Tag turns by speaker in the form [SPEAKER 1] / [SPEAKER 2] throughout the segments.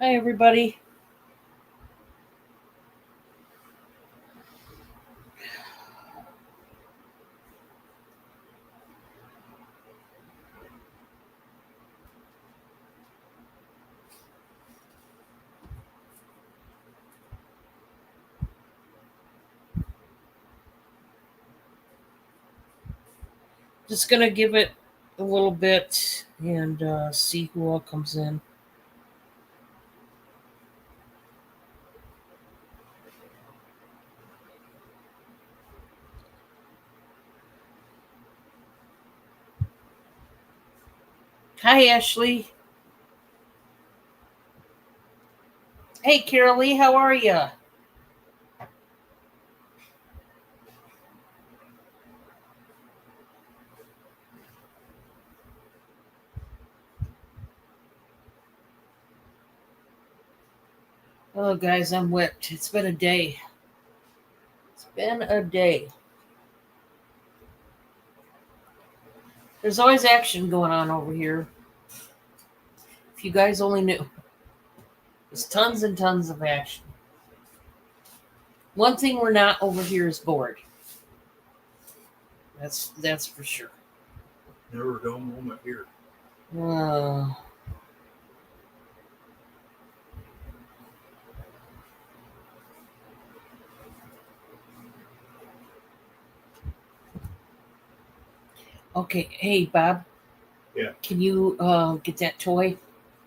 [SPEAKER 1] Hi, everybody. Just going to give it a little bit and see who all comes in. Hi, Ashley. Hey, Carol Lee, how are you? Oh, guys, I'm whipped. It's been a day. It's been a day. There's always action going on over here. If you guys only knew, there's tons and tons of action. One thing we're not over here is bored. That's for sure.
[SPEAKER 2] Never a dull moment here.
[SPEAKER 1] Uh, okay, hey, Bob.
[SPEAKER 2] Yeah.
[SPEAKER 1] Can you get that toy?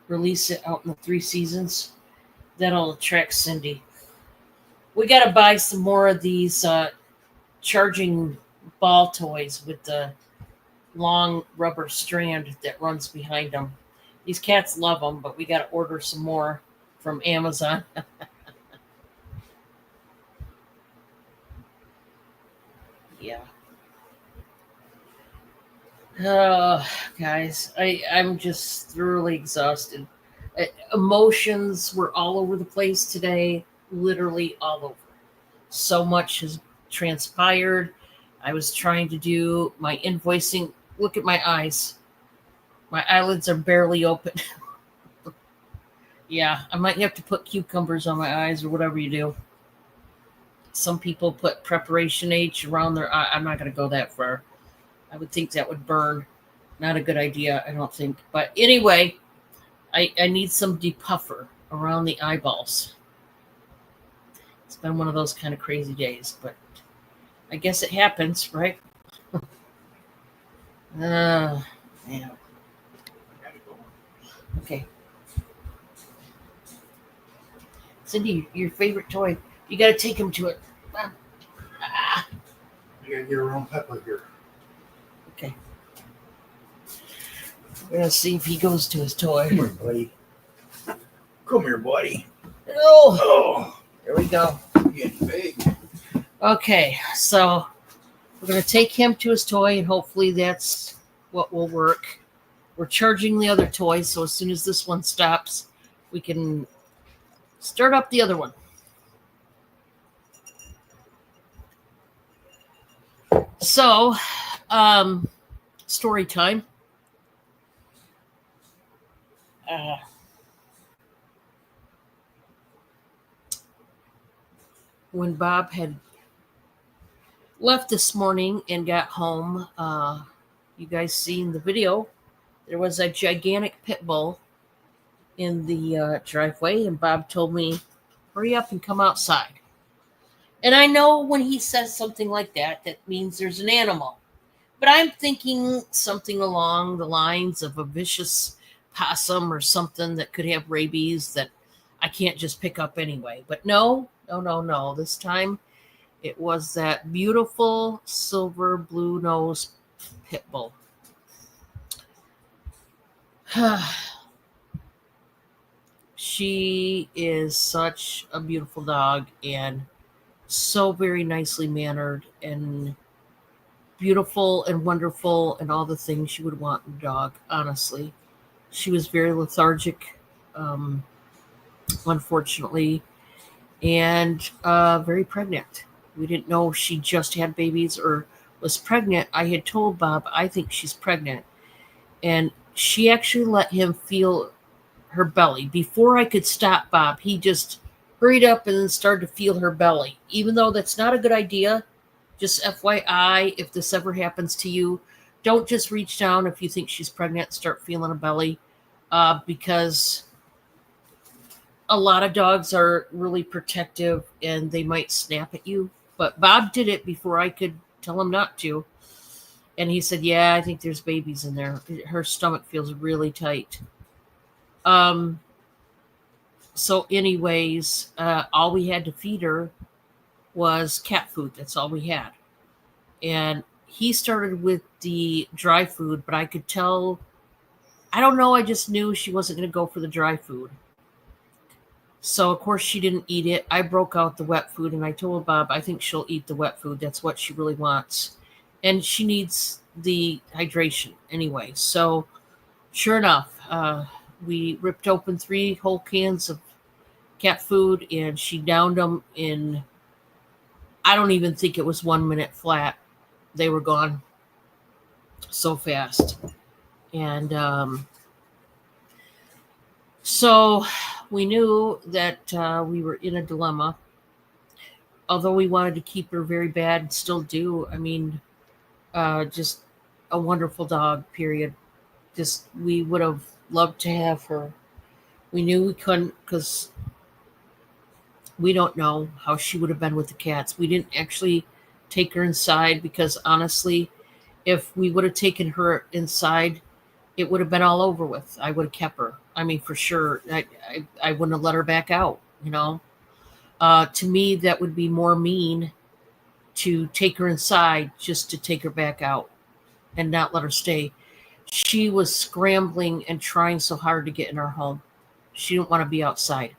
[SPEAKER 1] Release it out in the Three Seasons? That'll attract Cindy. We got to buy some more of these charging ball toys with the long rubber strand that runs behind them. These cats love them, but we got to order some more from Amazon. Yeah. Oh, guys, I'm just thoroughly exhausted. Emotions were all over the place today, literally all over. So much has transpired. I was trying to do my invoicing. Look at my eyes. My eyelids are barely open. Yeah, I might have to put cucumbers on my eyes or whatever you do. Some people put preparation H around their eye. I'm not going to go that far. I would think that would burn. Not a good idea, I don't think. But anyway, I need some depuffer around the eyeballs. It's been one of those kind of crazy days, but I guess it happens, right? Yeah. Okay. Cindy, your favorite toy. You got to take him to it. Ah,
[SPEAKER 2] You gotta get around Pepper here.
[SPEAKER 1] okay. We're going to see if he goes to his toy.
[SPEAKER 2] Come here, buddy. Come here, buddy.
[SPEAKER 1] Oh,
[SPEAKER 2] Oh,
[SPEAKER 1] there we go.
[SPEAKER 2] you're getting big.
[SPEAKER 1] Okay, so we're going to take him to his toy, and hopefully that's what will work. We're charging the other toy, so as soon as this one stops, we can start up the other one. So, story time. When Bob had left this morning and got home, you guys seen the video. There was a gigantic pit bull in the driveway, and Bob told me, hurry up and come outside. And I know when he says something like that, that means there's an animal. But I'm thinking something along the lines of a vicious possum or something that could have rabies that I can't just pick up anyway. But no. This time it was that beautiful silver blue nose pit bull. She is such a beautiful dog and so very nicely mannered and beautiful and wonderful and all the things you would want in a dog, honestly. She was very lethargic, um, unfortunately, and very pregnant. We didn't know if she just had babies or was pregnant. I had told Bob, I think she's pregnant. And she actually let him feel her belly. Before I could stop Bob, he just hurried up and then started to feel her belly. Even though that's not a good idea, just FYI, if this ever happens to you, don't just reach down if you think she's pregnant, start feeling a belly, because a lot of dogs are really protective and they might snap at you. But Bob did it before I could tell him not to. And he said, yeah, I think there's babies in there. Her stomach feels really tight. So anyways, all we had to feed her was cat food. That's all we had. And he started with the dry food, but I could tell, I don't know, I just knew she wasn't going to go for the dry food. So, of course, she didn't eat it. I broke out the wet food, and I told Bob, I think she'll eat the wet food. That's what she really wants. And she needs the hydration anyway. So, sure enough, we ripped open 3 whole cans of cat food, and she downed them in, I don't even think it was 1 minute flat. They were gone so fast. And so we knew that we were in a dilemma. Although we wanted to keep her very bad and still do. I mean, just a wonderful dog, period. Just, we would have loved to have her. We knew we couldn't because we don't know how she would have been with the cats. We didn't actually take her inside because honestly, if we would have taken her inside, it would have been all over with. I would have kept her. I mean, for sure. I wouldn't have let her back out, you know. To me, that would be more mean to take her inside just to take her back out and not let her stay. She was scrambling and trying so hard to get in our home. She didn't want to be outside.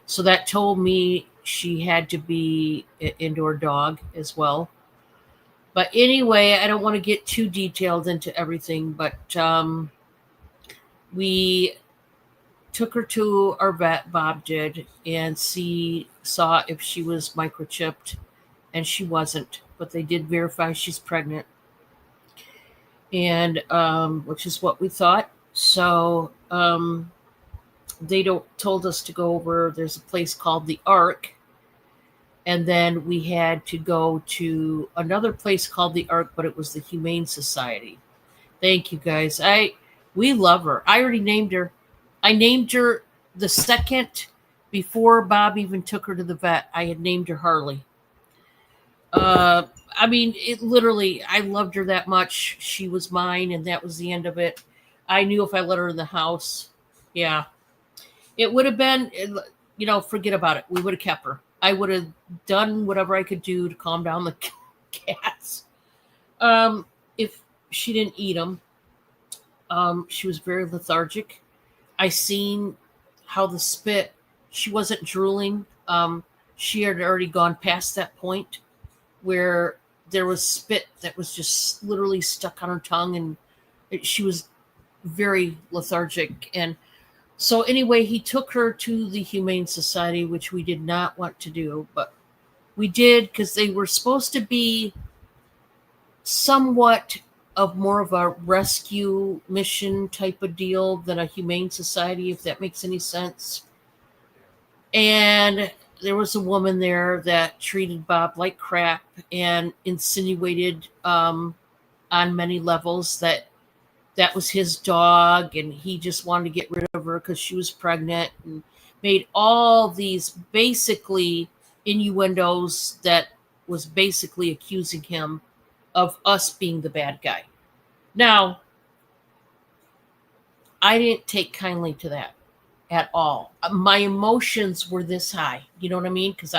[SPEAKER 1] So that told me she had to be an indoor dog as well. But anyway, I don't want to get too detailed into everything, but we took her to our vet, Bob did, and saw if she was microchipped, and she wasn't. But they did verify she's pregnant, and which is what we thought. So they told us to go over. There's a place called the Ark, and then we had to go to another place called the Ark, but it was the Humane Society. Thank you, guys. We love her. I already named her. I named her the second before Bob even took her to the vet. I had named her Harley. I mean, it literally, I loved her that much. She was mine, and that was the end of it. I knew if I let her in the house, yeah, it would have been, you know, forget about it. We would have kept her. I would have done whatever I could do to calm down the cats. If she didn't eat them, she was very lethargic. I seen how the spit, she wasn't drooling. She had already gone past that point where there was spit that was just literally stuck on her tongue, and she was very lethargic. And so anyway, he took her to the Humane Society, which we did not want to do, but we did because they were supposed to be somewhat of more of a rescue mission type of deal than a Humane Society, if that makes any sense. And there was a woman there that treated Bob like crap and insinuated on many levels that was his dog and he just wanted to get rid of her because she was pregnant, and made all these basically innuendos that was basically accusing him of us being the bad guy. Now, I didn't take kindly to that at all. My emotions were this high. You know what I mean? Because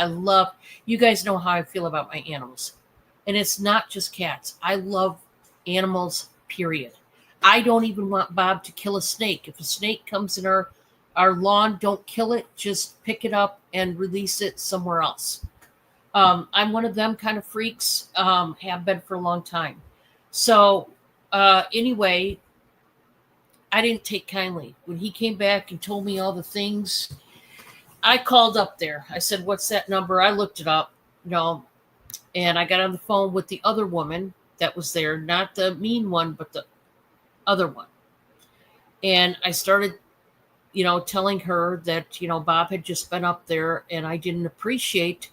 [SPEAKER 1] you guys know how I feel about my animals. And it's not just cats. I love animals, period. I don't even want Bob to kill a snake. If a snake comes in our lawn, don't kill it. Just pick it up and release it somewhere else. I'm one of them kind of freaks, have been for a long time. So anyway, I didn't take kindly. When he came back and told me all the things, I called up there. I said, what's that number? I looked it up, and I got on the phone with the other woman that was there, not the mean one, but the other one. And I started telling her that, Bob had just been up there and I didn't appreciate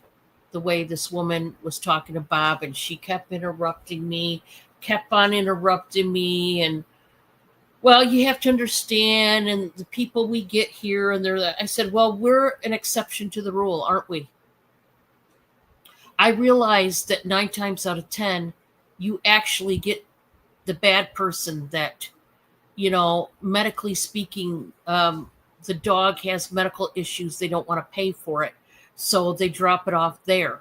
[SPEAKER 1] the way this woman was talking to Bob, and she kept interrupting me, kept on interrupting me. And well, you have to understand, and the people we get here, and I said, well, we're an exception to the rule, aren't we? I realized that 9 times out of 10, you actually get the bad person that, medically speaking, the dog has medical issues. They don't want to pay for it. So they drop it off there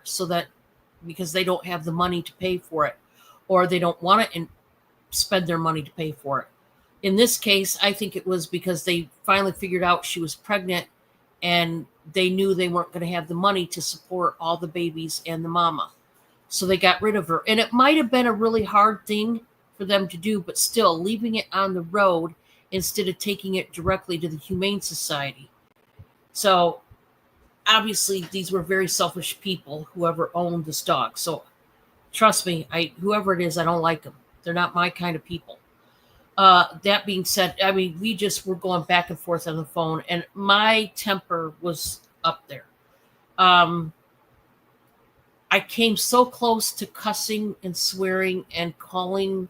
[SPEAKER 1] because they don't have the money to pay for it, or they don't want to spend their money to pay for it. In this case, I think it was because they finally figured out she was pregnant and they knew they weren't going to have the money to support all the babies and the mama. So they got rid of her. And it might have been a really hard thing for them to do, but still leaving it on the road instead of taking it directly to the Humane Society. So obviously these were very selfish people, whoever owned this dog. So trust me, whoever it is, I don't like them. They're not my kind of people. That being said, we just were going back and forth on the phone, and my temper was up there. I came so close to cussing and swearing and calling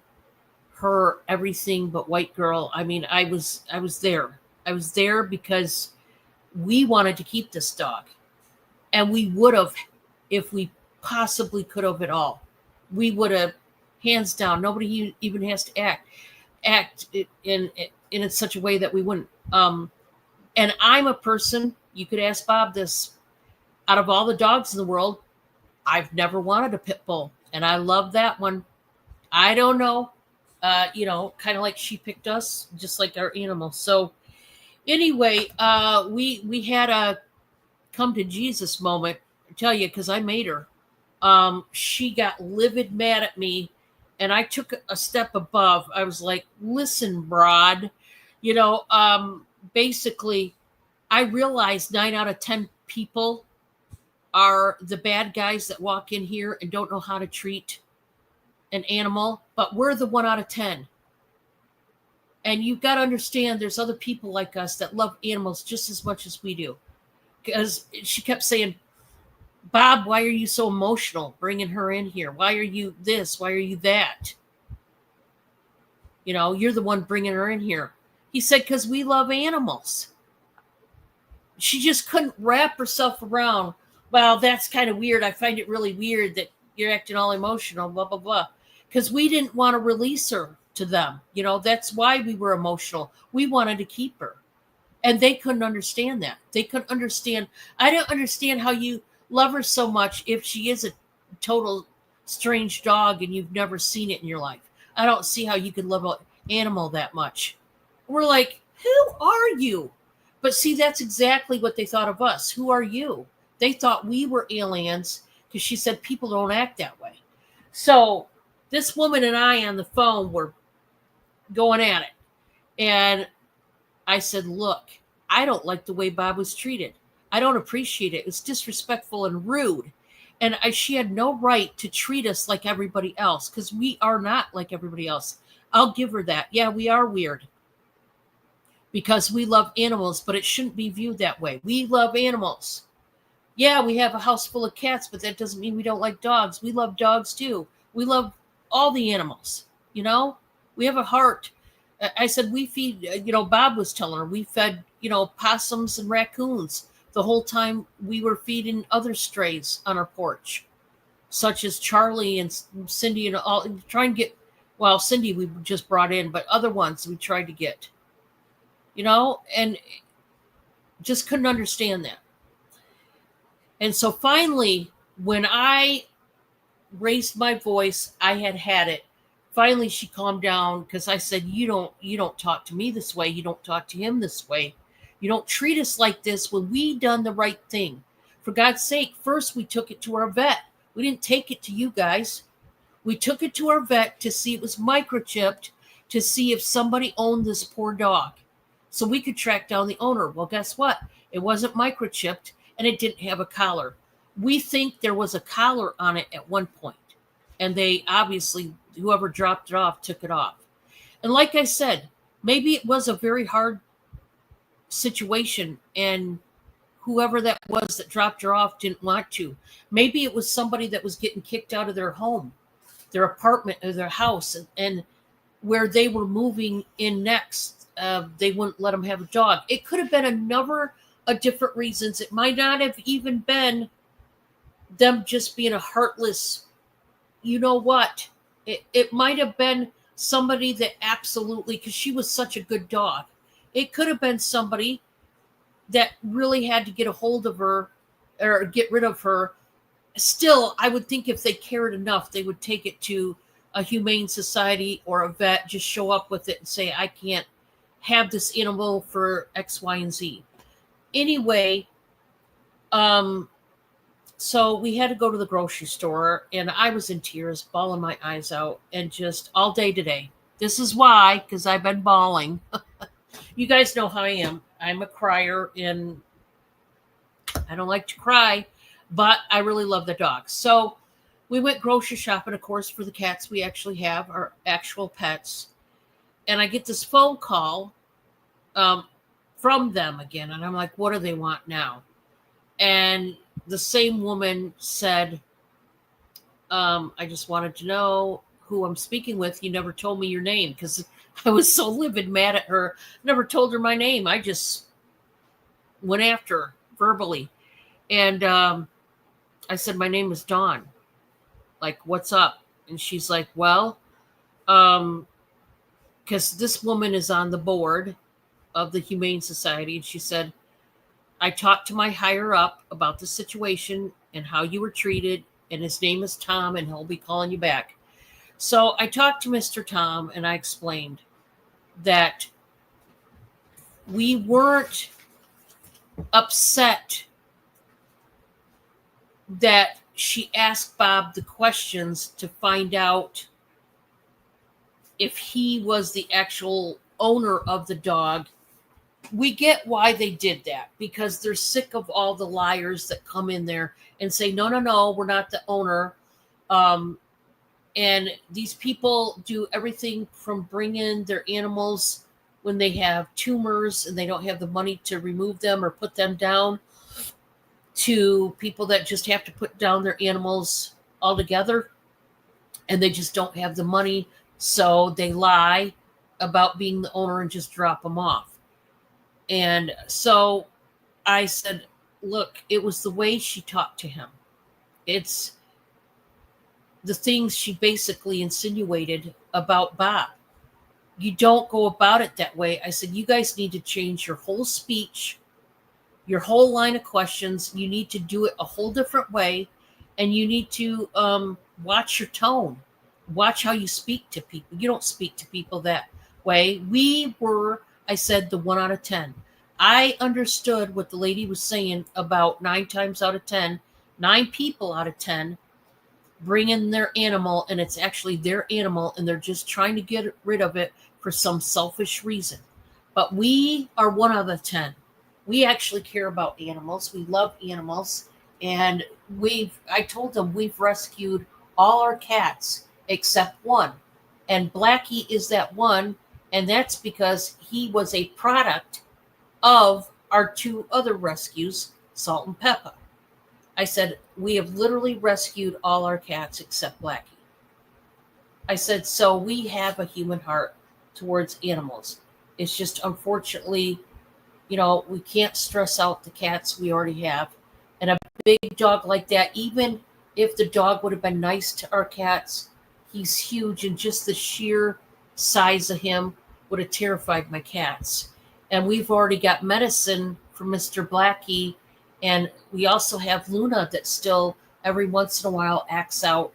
[SPEAKER 1] her everything but white girl. I was there. I was there because we wanted to keep this dog, and we would have, if we possibly could have at all. We would have, hands down. Nobody even has to act in such a way that we wouldn't. And I'm a person, you could ask Bob this, out of all the dogs in the world, I've never wanted a pit bull, and I love that one. I don't know, kind of like she picked us, just like our animals. So anyway, we had a come to Jesus moment, I tell you, because I made her. She got livid mad at me, and I took a step above. I was like, listen, broad, basically, I realized 9 out of 10 people are the bad guys that walk in here and don't know how to treat an animal, but we're the 1 out of 10. And you've got to understand there's other people like us that love animals just as much as we do. Because she kept saying, Bob, why are you so emotional bringing her in here? Why are you this? Why are you that? You're the one bringing her in here. He said, because we love animals. She just couldn't wrap herself around, well, that's kind of weird. I find it really weird that you're acting all emotional, blah, blah, blah. Because we didn't want to release her to them. That's why we were emotional. We wanted to keep her. And they couldn't understand that. They couldn't understand. I don't understand how you love her so much if she is a total strange dog and you've never seen it in your life. I don't see how you could love an animal that much. We're like, who are you? But see, that's exactly what they thought of us. Who are you? They thought we were aliens because she said people don't act that way. So this woman and I on the phone were going at it. And I said, look, I don't like the way Bob was treated. I don't appreciate it. It's disrespectful and rude. And she had no right to treat us like everybody else because we are not like everybody else. I'll give her that. Yeah, we are weird because we love animals, but it shouldn't be viewed that way. We love animals. Yeah, we have a house full of cats, but that doesn't mean we don't like dogs. We love dogs too. We love all the animals, We have a heart. I said we feed, Bob was telling her, we fed, possums and raccoons the whole time we were feeding other strays on our porch, such as Charlie and Cindy and all, trying to get, well, Cindy we just brought in, but other ones we tried to get, and just couldn't understand that. And so finally, when I raised my voice, I had it. Finally, she calmed down because I said, you don't talk to me this way. You don't talk to him this way. You don't treat us like this when we done the right thing. For God's sake, first we took it to our vet. We didn't take it to you guys. We took it to our vet to see it was microchipped, to see if somebody owned this poor dog. So we could track down the owner. Well, guess what? It wasn't microchipped and it didn't have a collar. We think there was a collar on it at one point. And they obviously, whoever dropped it off, took it off. And like I said, maybe it was a very hard situation, and whoever that was that dropped her off didn't want to. Maybe it was somebody that was getting kicked out of their home, their apartment, or their house, and where they were moving in next, they wouldn't let them have a dog. It could have been a number of different reasons. It might not have even been them just being a heartless, you know what? It might have been somebody that absolutely, because she was such a good dog. It could have been somebody that really had to get a hold of her or get rid of her. Still, I would think if they cared enough, they would take it to a humane society or a vet, just show up with it and say, I can't have this animal for X, Y, and Z. Anyway, so we had to go to the grocery store, and I was in tears, bawling my eyes out, and just all day today. This is why, because I've been bawling. You guys know how I am. I'm a crier, and I don't like to cry, but I really love the dogs. So we went grocery shopping, of course, for the cats we actually have, our actual pets. And I get this phone call from them again. And I'm like, what do they want now? And the same woman said, I just wanted to know who I'm speaking with. You never told me your name, because I was so livid mad at her. Never told her my name. I just went after her verbally. And I said, my name is Dawn. Like, what's up? And she's like, well, because this woman is on the board of the Humane Society. And she said, I talked to my higher up about the situation and how you were treated. And his name is Tom, and he'll be calling you back. So I talked to Mr. Tom, and I explained that we weren't upset that she asked Bob the questions to find out if he was the actual owner of the dog. We get why they did that, because they're sick of all the liars that come in there and say, no, we're not the owner. And these people do everything from bring in their animals when they have tumors and they don't have the money to remove them or put them down, to people that just have to put down their animals altogether and they just don't have the money. So they lie about being the owner and just drop them off. And so I said, look, it was the way she talked to him. It's the things she basically insinuated about Bob. You don't go about it that way. I said, you guys need to change your whole speech, your whole line of questions. You need to do it a whole different way. And you need to watch your tone. Watch how you speak to people. You don't speak to people that way. We were, I said, the 1 out of 10. I understood what the lady was saying about 9 times out of 10, 9 people out of 10 bring in their animal, and it's actually their animal, and they're just trying to get rid of it for some selfish reason. But we are 1 out of 10. We actually care about animals. We love animals. And I told them we've rescued all our cats except one. And Blackie is that one. And that's because he was a product of our 2 other rescues, Salt and Peppa. I said, we have literally rescued all our cats except Blackie. I said, so we have a human heart towards animals. It's just, unfortunately, we can't stress out the cats we already have. And a big dog like that, even if the dog would have been nice to our cats, he's huge, and just the sheer size of him would have terrified my cats. And we've already got medicine for Mr. Blackie. And we also have Luna that still every once in a while acts out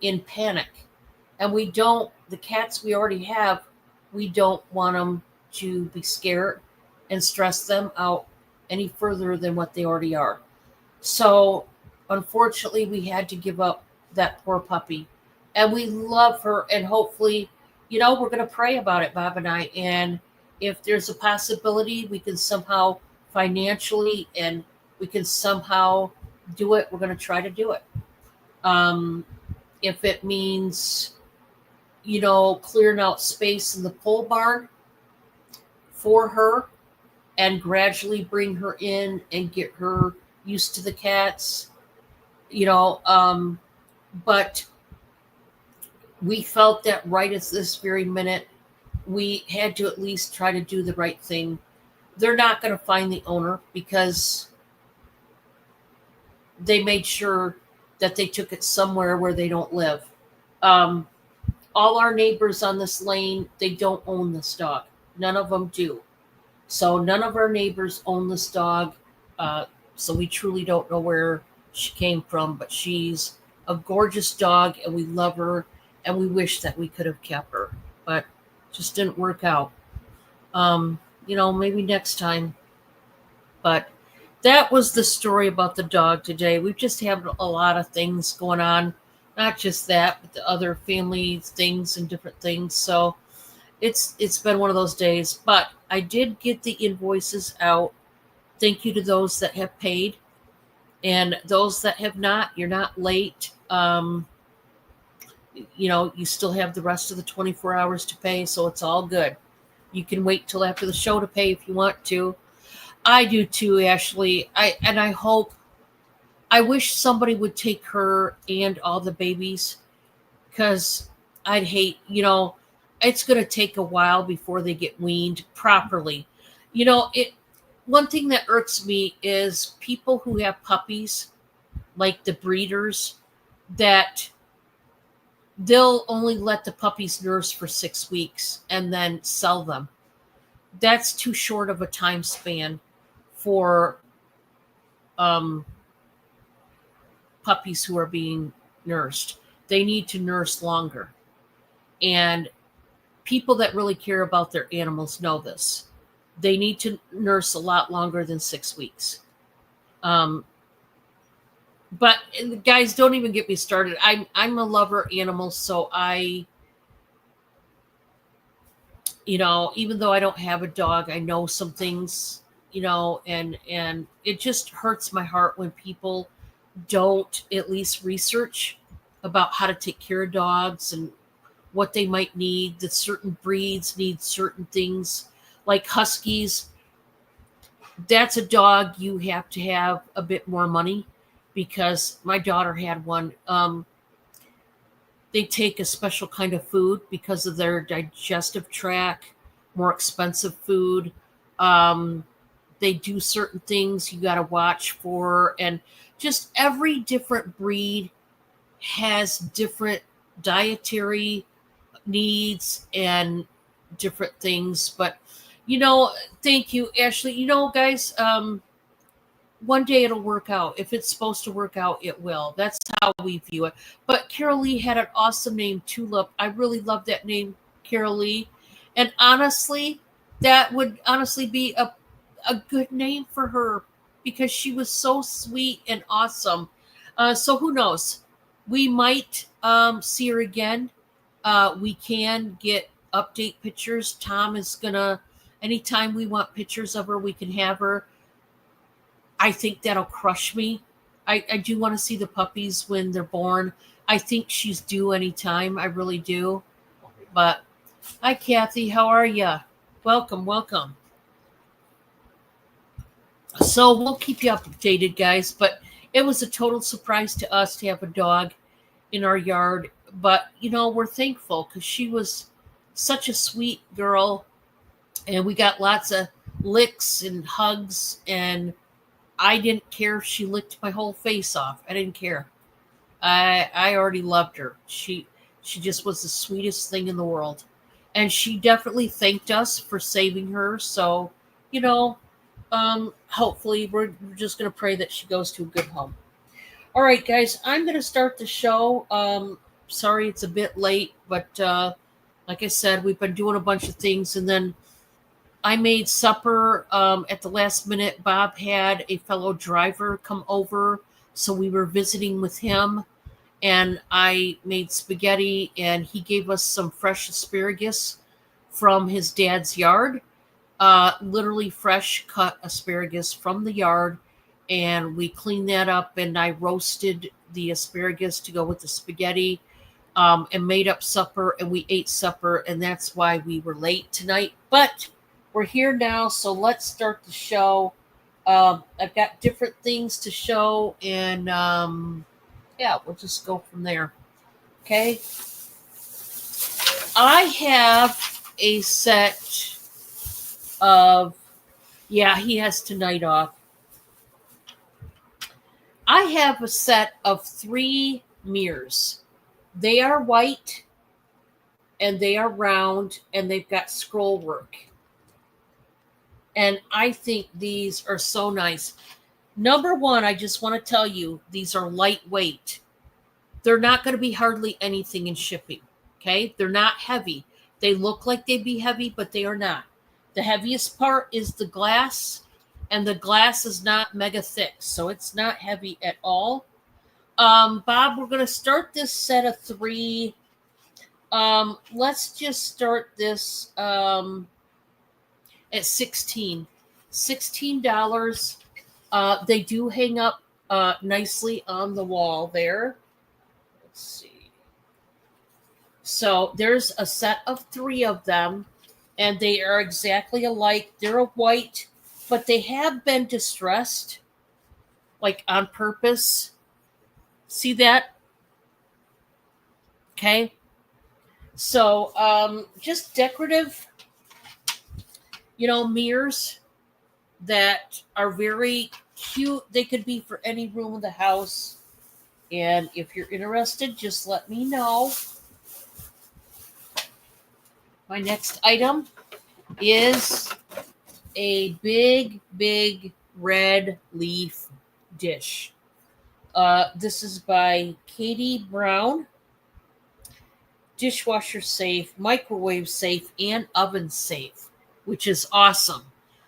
[SPEAKER 1] in panic. And the cats we already have, we don't want them to be scared and stress them out any further than what they already are. So unfortunately, we had to give up that poor puppy. And we love her. And hopefully, we're going to pray about it, Bob and I. And if there's a possibility we can somehow financially and we can somehow do it, we're going to try to do it. If it means, clearing out space in the pole barn for her, and gradually bring her in and get her used to the cats, but we felt that right at this very minute, we had to at least try to do the right thing. They're not going to find the owner because they made sure that they took it somewhere where they don't live. Um, all our neighbors on this lane, they don't own this dog. None of them do. So none of our neighbors own this dog. So we truly don't know where she came from, but she's a gorgeous dog and we love her and we wish that we could have kept her, but just didn't work out. Maybe next time. But that was the story about the dog today. We've just had a lot of things going on. Not just that, but the other family things and different things. So it's been one of those days. But I did get the invoices out. Thank you to those that have paid. And those that have not, you're not late. You still have the rest of the 24 hours to pay, so it's all good. You can wait till after the show to pay if you want to. I do too, Ashley. I wish somebody would take her and all the babies, because I'd hate, it's going to take a while before they get weaned properly. One thing that irks me is people who have puppies, like the breeders, that they'll only let the puppies nurse for 6 weeks and then sell them. That's too short of a time span for puppies who are being nursed. They need to nurse longer. And people that really care about their animals know this. They need to nurse a lot longer than 6 weeks. But guys, don't even get me started. I'm a lover of animals, so even though I don't have a dog, I know some things, and it just hurts my heart when people don't at least research about how to take care of dogs and what they might need. That certain breeds need certain things, like huskies. That's a dog you have to have a bit more money, because my daughter had one. They take a special kind of food because of their digestive tract, more expensive food. They do certain things you got to watch for. And just every different breed has different dietary needs and different things. But, thank you, Ashley. Guys, one day it'll work out. If it's supposed to work out, it will. That's how we view it. But Carol Lee had an awesome name, Tulip. I really love that name, Carol Lee. And honestly, that would honestly be a good name for her, because she was so sweet and awesome. So who knows? We might see her again. We can get update pictures. Tom is going to, anytime we want pictures of her, we can have her. I think that'll crush me. I do want to see the puppies when they're born. I think she's due anytime. I really do. But hi, Kathy. How are you? Welcome. So we'll keep you updated, guys. But it was a total surprise to us to have a dog in our yard. But, we're thankful because she was such a sweet girl. And we got lots of licks and hugs, and I didn't care if she licked my whole face off. I didn't care. I already loved her. She just was the sweetest thing in the world. And she definitely thanked us for saving her. So, hopefully we're just going to pray that she goes to a good home. All right, guys, I'm going to start the show. Sorry it's a bit late, but like I said, we've been doing a bunch of things, and then I made supper at the last minute. Bob had a fellow driver come over, so we were visiting with him, and I made spaghetti, and he gave us some fresh asparagus from his dad's yard, literally fresh cut asparagus from the yard, and we cleaned that up, and I roasted the asparagus to go with the spaghetti, and made up supper, and we ate supper, and that's why we were late tonight. But we're here now, so let's start the show. I've got different things to show, and yeah, we'll just go from there. Okay. I have a set of, yeah, he has tonight off. I have a set of 3 mirrors. They are white and they are round and they've got scroll work. And I think these are so nice. Number one, I just want to tell you, these are lightweight. They're not going to be hardly anything in shipping. Okay. They're not heavy. They look like they'd be heavy, but they are not. The heaviest part is the glass, and the glass is not mega thick, so it's not heavy at all. Bob, we're going to start this set of 3. Let's just start this at $16. They do hang up nicely on the wall there. Let's see. So there's a set of 3 of them, and they are exactly alike. They're a white, but they have been distressed, like on purpose. See that? Okay. So just decorative, mirrors that are very cute. They could be for any room of the house. And if you're interested, just let me know. My next item is a big, big red leaf dish. This is by Katie Brown. Dishwasher safe, microwave safe, and oven safe, which is awesome.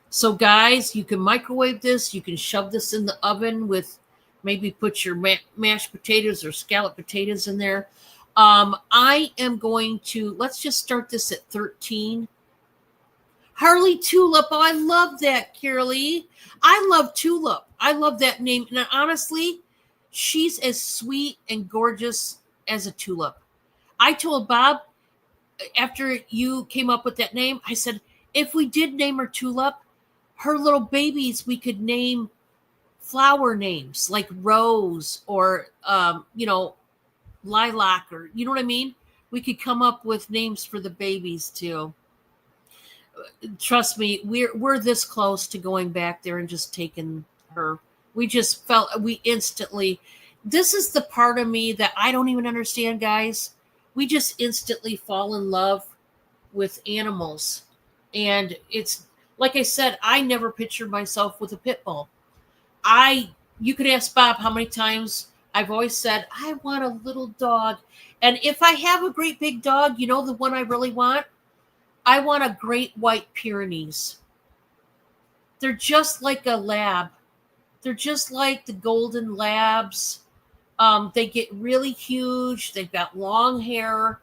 [SPEAKER 1] So guys, you can microwave this. You can shove this in the oven with, maybe put your mashed potatoes or scalloped potatoes in there. I am going to, let's just start this at 13. Harley Tulip. Oh, I love that, Carolee. I love Tulip. I love that name. And honestly, she's as sweet and gorgeous as a tulip. I told Bob, after you came up with that name, I said, if we did name her Tulip, her little babies, we could name flower names like Rose or, Lilac, or, you know what I mean? We could come up with names for the babies too. Trust me, we're this close to going back there and just taking her. We just felt, we instantly, this is the part of me that I don't even understand, guys. We just instantly fall in love with animals. And it's, like I said, I never pictured myself with a pit bull. You could ask Bob how many times I've always said, I want a little dog. And if I have a great big dog, the one I really want? I want a great white Pyrenees. They're just like a lab. They're just like the golden labs. They get really huge. They've got long hair.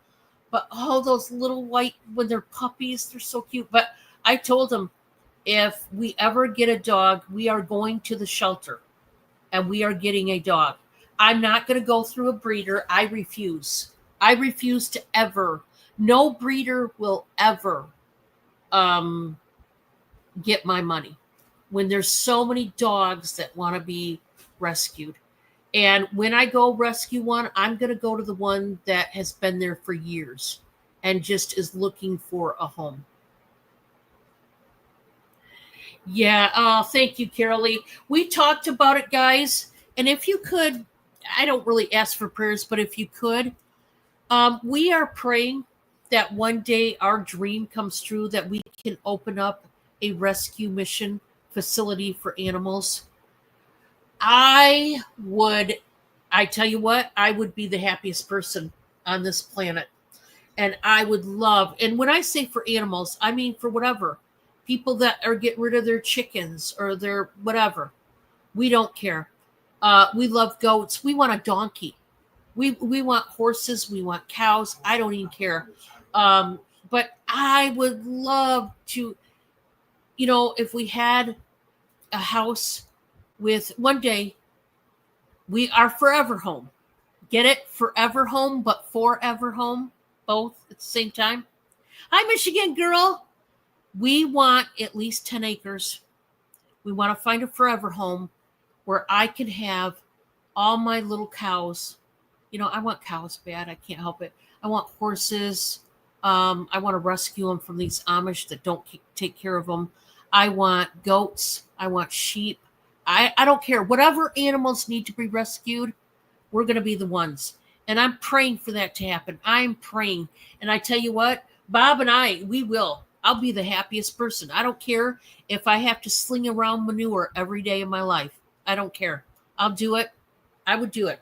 [SPEAKER 1] But those little white, when they're puppies, they're so cute. But I told them, if we ever get a dog, we are going to the shelter and we are getting a dog. I'm not going to go through a breeder. I refuse. I refuse to ever. No breeder will ever get my money when there's so many dogs that want to be rescued. And when I go rescue one, I'm going to go to the one that has been there for years and just is looking for a home. Yeah. Thank you, Carolee. We talked about it, guys. And if you could, I don't really ask for prayers, but if you could, we are praying that one day our dream comes true, that we can open up a rescue mission facility for animals. I tell you what, I would be the happiest person on this planet. And I would love, and when I say for animals, I mean for whatever. People that are getting rid of their chickens or their whatever. We don't care. We love goats. We want a donkey. We want horses. We want cows. I don't even care. But I would love to, if we had a house with, one day, our forever home. Get it? Forever home, but forever home. Both at the same time. Hi, Michigan girl. We want at least 10 acres. We want to find a forever home where I can have all my little cows. You know, I want cows bad. I can't help it. I want horses. I want to rescue them from these Amish that don't take care of them. I want goats. I want sheep. I don't care. Whatever animals need to be rescued, we're going to be the ones. And I'm praying for that to happen. I'm praying. And I tell you what, Bob and I, we will. I'll be the happiest person. I don't care if I have to sling around manure every day of my life. I don't care. I'll do it. I would do it.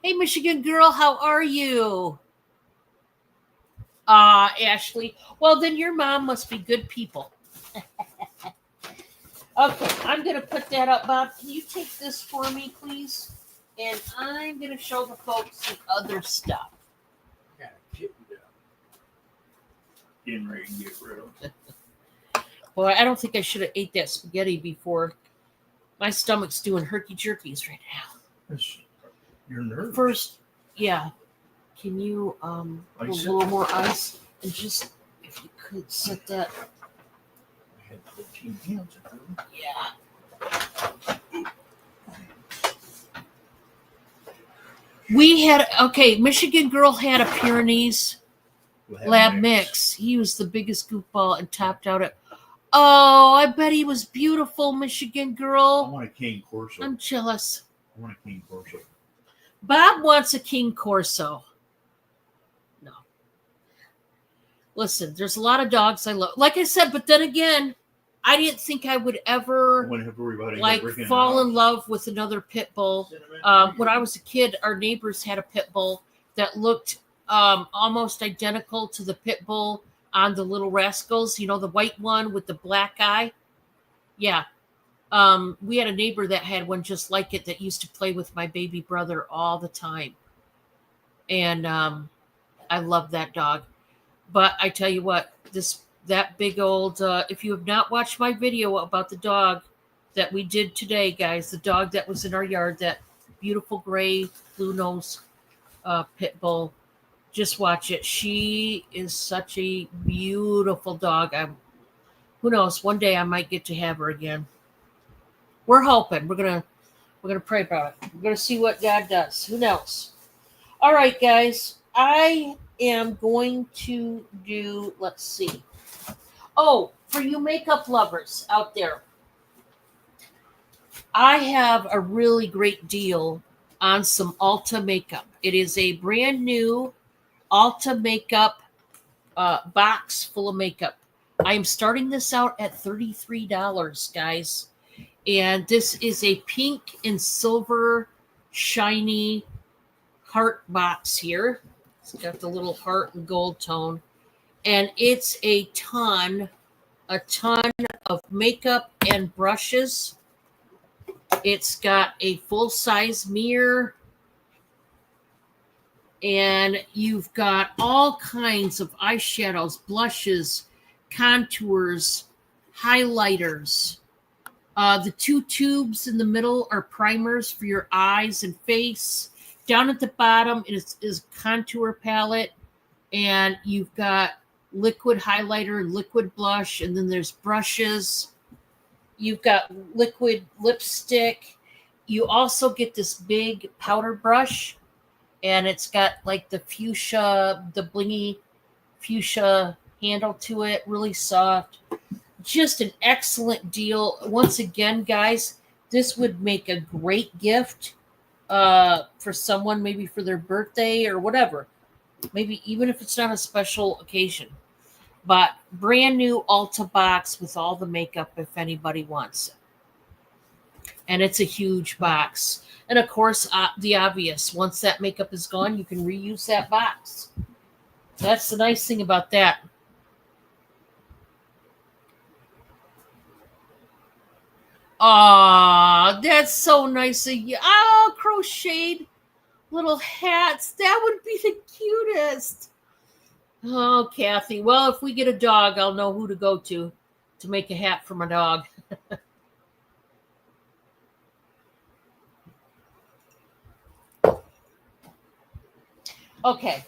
[SPEAKER 1] Hey, Michigan girl, how are you? Ashley. Well, then your mom must be good people. Okay, I'm going to put that up. Bob, can you take this for me, please? And I'm going to show the folks some other stuff.
[SPEAKER 2] Kind of kitten down. Getting ready to get rid of them.
[SPEAKER 1] Well, I don't think I should have ate that spaghetti before. My stomach's doing herky-jerkies right now.
[SPEAKER 2] You're nervous.
[SPEAKER 1] First, yeah. Can you put a little more ice? And just, if you could set that.
[SPEAKER 2] I had 14 hands.
[SPEAKER 1] Yeah. We had, okay, Michigan girl had a Pyrenees Lab mix. He was the biggest goofball and topped out at, oh, I bet he was beautiful, Michigan
[SPEAKER 2] I
[SPEAKER 1] girl.
[SPEAKER 2] want a King Corso.
[SPEAKER 1] I'm jealous.
[SPEAKER 2] I want a King Corso.
[SPEAKER 1] Bob wants a King Corso. No. Listen, there's a lot of dogs I love. Like I said, but then again, I didn't think I would
[SPEAKER 2] I
[SPEAKER 1] ever
[SPEAKER 2] wouldn't have to worry about
[SPEAKER 1] like
[SPEAKER 2] breaking
[SPEAKER 1] fall
[SPEAKER 2] it out.
[SPEAKER 1] in love with another pit bull. When I was a kid, our neighbors had a pit bull that looked almost identical to the pit bull on the Little Rascals. You know, the white one with the black eye. Yeah. We had a neighbor that had one just like it that used to play with my baby brother all the time. And I love that dog. But I tell you what, that big old, if you have not watched my video about the dog that we did today, guys, the dog that was in our yard, that beautiful gray blue nose pit bull, just watch it. She is such a beautiful dog. Who knows, one day I might get to have her again. We're hoping. We're gonna pray about it. We're gonna see what God does. Who knows? All right, guys. I am going to do. Let's see. Oh, for you makeup lovers out there, I have a really great deal on some Ulta makeup. It is a brand new Ulta makeup box full of makeup. I am starting this out at $33, guys. And this is a pink and silver shiny heart box here. It's got the little heart and gold tone. And it's a ton of makeup and brushes. It's got a full-size mirror. And you've got all kinds of eyeshadows, blushes, contours, highlighters. The two tubes in the middle are primers for your eyes and face. Down at the bottom is contour palette, and you've got liquid highlighter and liquid blush, and then there's brushes. You've got liquid lipstick. You also get this big powder brush, and it's got like the blingy fuchsia handle to it, really soft. Just an excellent deal. Once again, guys, this would make a great gift for someone, maybe for their birthday or whatever. Maybe even if it's not a special occasion. But brand new Ulta box with all the makeup if anybody wants it. And it's a huge box. And of course, the obvious. Once that makeup is gone, you can reuse that box. That's the nice thing about that. Aw, that's so nice of you. Oh, crocheted little hats. That would be the cutest. Oh, Kathy. Well, if we get a dog, I'll know who to go to make a hat for my dog. Okay.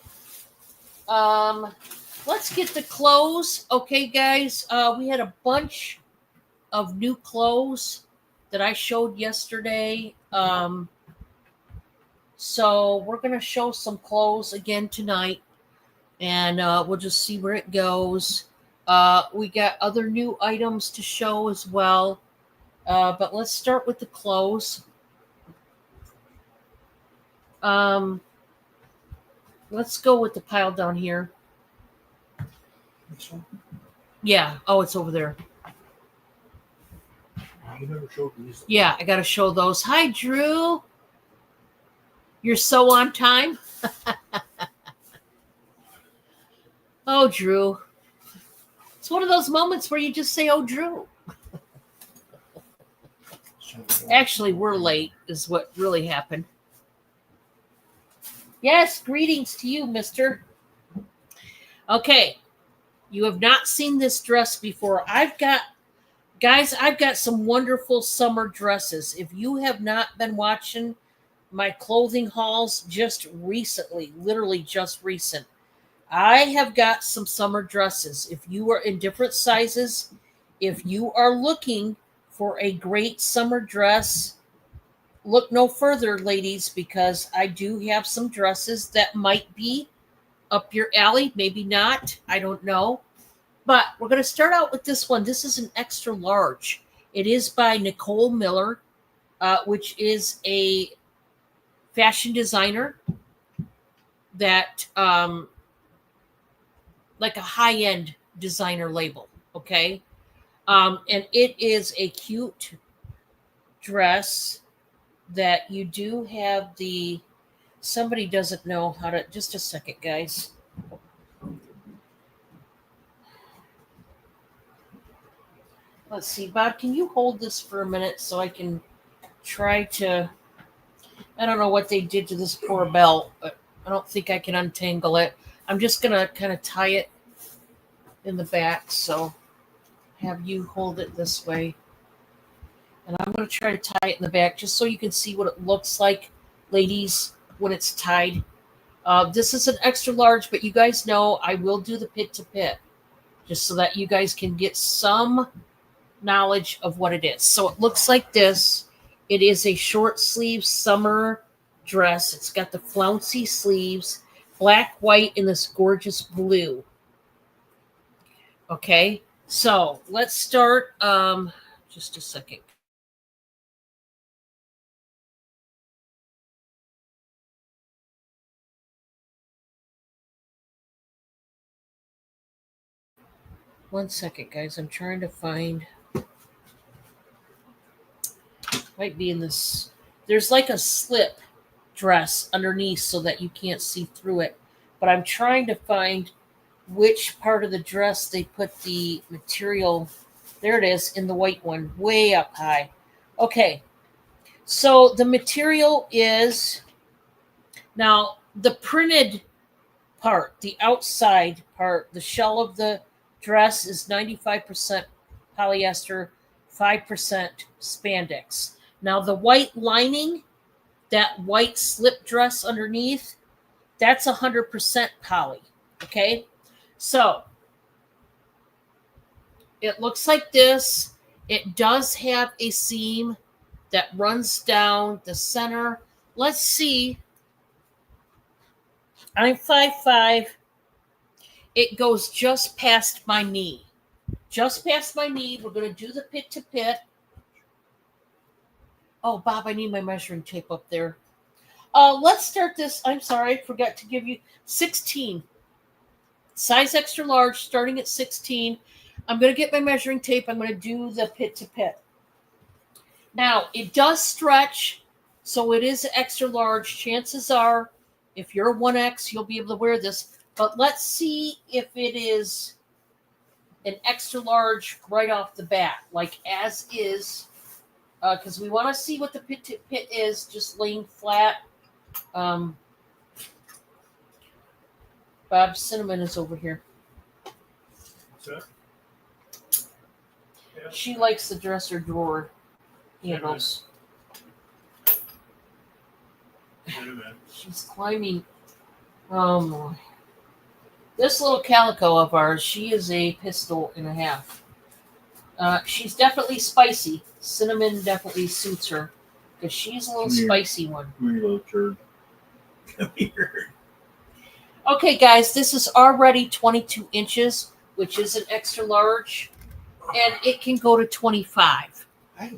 [SPEAKER 1] let's get the clothes. Okay, guys. We had a bunch of new clothes that I showed yesterday. So we're gonna show some clothes again tonight, and we'll just see where it goes. We got other new items to show as well, but let's start with the clothes. Let's go with the pile down here.
[SPEAKER 2] This one?
[SPEAKER 1] Yeah. Oh, it's over there.
[SPEAKER 2] You never showed these.
[SPEAKER 1] Yeah, I got to show those. Hi, Drew. You're so on time. Oh, Drew. It's one of those moments where you just say, oh, Drew. Actually, we're late, is what really happened. Yes, greetings to you, mister. Okay, you have not seen this dress before. I've got some wonderful summer dresses. If you have not been watching my clothing hauls just recently, literally just recent, I have got some summer dresses. If you are in different sizes, if you are looking for a great summer dress, look no further, ladies, because I do have some dresses that might be up your alley, maybe not. I don't know. But we're going to start out with this one. This is an extra large. It is by Nicole Miller, which is a fashion designer that, like a high-end designer label, okay? And it is a cute dress that you do have the, somebody doesn't know how to, just a second, guys. Let's see, Bob, can you hold this for a minute so I can try to, I don't know what they did to this poor belt, but I don't think I can untangle it. I'm just going to kind of tie it in the back, so have you hold it this way. And I'm going to try to tie it in the back just so you can see what it looks like, ladies, when it's tied. This is an extra large, but you guys know I will do the pit to pit just so that you guys can get some knowledge of what it is. So it looks like this. It is a short sleeve summer dress. It's got the flouncy sleeves, black, white, and this gorgeous blue. Okay, so let's start. Just a second. One second, guys. I'm trying to find. Might be in this. There's like a slip dress underneath so that you can't see through it. But I'm trying to find which part of the dress they put the material. There it is in the white one, way up high. Okay. So the material is now the printed part, the outside part, the shell of the dress is 95% polyester, 5% spandex. Now, the white lining, that white slip dress underneath, that's 100% poly. Okay? So, it looks like this. It does have a seam that runs down the center. Let's see. I'm 5'5". It goes just past my knee. Just past my knee. We're going to do the pit to pit. Oh, Bob, I need my measuring tape up there. Let's start this. I'm sorry, I forgot to give you 16. Size extra large, starting at 16. I'm going to get my measuring tape. I'm going to do the pit to pit. Now, it does stretch, so it is extra large. Chances are, if you're a 1X, you'll be able to wear this. But let's see if it is an extra large right off the bat, like as is, because we want to see what the pit to pit is, just laying flat. Bob Cinnamon is over here.
[SPEAKER 2] What's that? Yeah.
[SPEAKER 1] She likes the dresser drawer handles.
[SPEAKER 2] Wait a minute.
[SPEAKER 1] She's climbing. Oh, boy. This little calico of ours, she is a pistol and a half. She's definitely spicy. Cinnamon definitely suits her because she's a little
[SPEAKER 2] Come here.
[SPEAKER 1] spicy one.
[SPEAKER 2] Come here, little turd. Come here.
[SPEAKER 1] Okay, guys, this is already 22 inches, which is an extra large, and it can go to 25.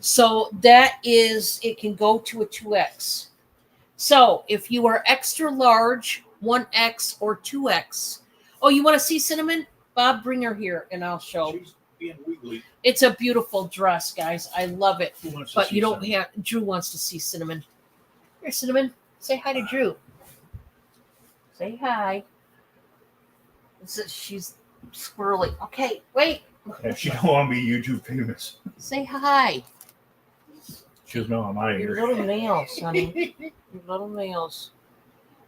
[SPEAKER 1] So that is, it can go to a 2X. So if you are extra large, 1X or 2X. Oh, you want to see Cinnamon? Bob, bring her here and I'll show.
[SPEAKER 2] She's being wiggly.
[SPEAKER 1] It's a beautiful dress, guys. I love it.
[SPEAKER 2] Who wants to
[SPEAKER 1] But
[SPEAKER 2] see
[SPEAKER 1] you don't
[SPEAKER 2] something?
[SPEAKER 1] have, Drew wants to see Cinnamon. Here, Cinnamon. Say hi to Drew. Say hi. She's squirrely. Okay, wait.
[SPEAKER 2] Yeah, she don't want to be YouTube famous.
[SPEAKER 1] Say hi.
[SPEAKER 2] She doesn't know I'm out of
[SPEAKER 1] Your
[SPEAKER 2] here.
[SPEAKER 1] little nails, honey. Your little nails.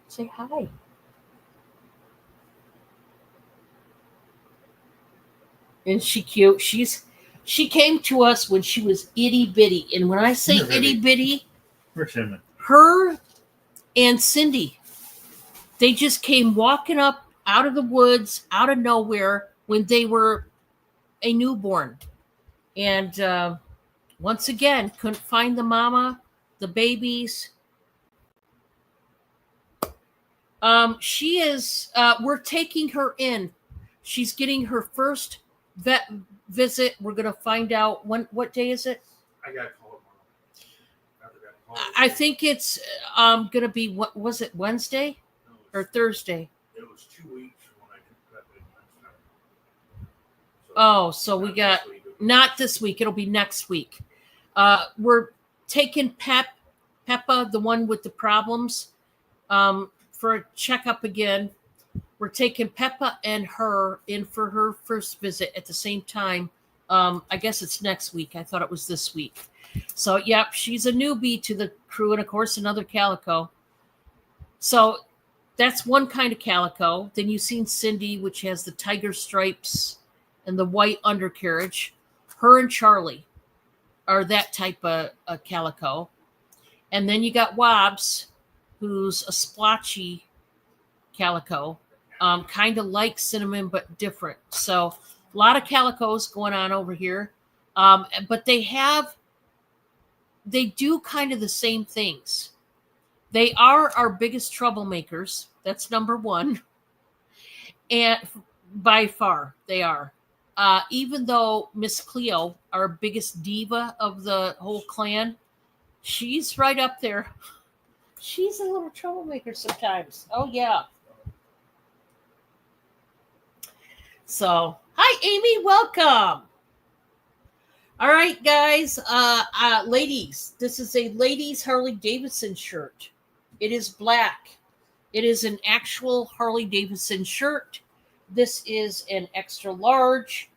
[SPEAKER 1] Say hi. Isn't she cute? She came to us when she was itty bitty. And when I say
[SPEAKER 2] You're really-
[SPEAKER 1] itty bitty,
[SPEAKER 2] Where's Cinnamon?
[SPEAKER 1] her and Cindy, they just came walking up out of the woods, out of nowhere, when they were a newborn. And once again, couldn't find the mama, the babies. She is, we're taking her in. She's getting her first vet visit. We're going to find out what day is it?
[SPEAKER 2] I got to call it.
[SPEAKER 1] I think it's going to be, what was it, Wednesday or Thursday?
[SPEAKER 2] It was 2 weeks when I took that big next time.
[SPEAKER 1] Oh, so we got, not this week. It'll be next week. We're taking Peppa, the one with the problems, for a checkup again. We're taking Peppa and her in for her first visit at the same time. I guess it's next week. I thought it was this week. So, yep, she's a newbie to the crew, and of course, another calico. So that's one kind of calico. Then you've seen Cindy, which has the tiger stripes and the white undercarriage. Her and Charlie are that type of calico. And then you got Wobbs, who's a splotchy calico, kind of like Cinnamon, but different. So a lot of calicos going on over here. But they do kind of the same things. They are our biggest troublemakers. That's number one. And by far, they are. Even though Miss Cleo, our biggest diva of the whole clan, she's right up there. She's a little troublemaker sometimes. Oh, yeah. So, hi, Amy. Welcome. All right, guys. Ladies, this is a ladies Harley Davidson shirt. It is black. It is an actual Harley Davidson shirt. This is an extra large.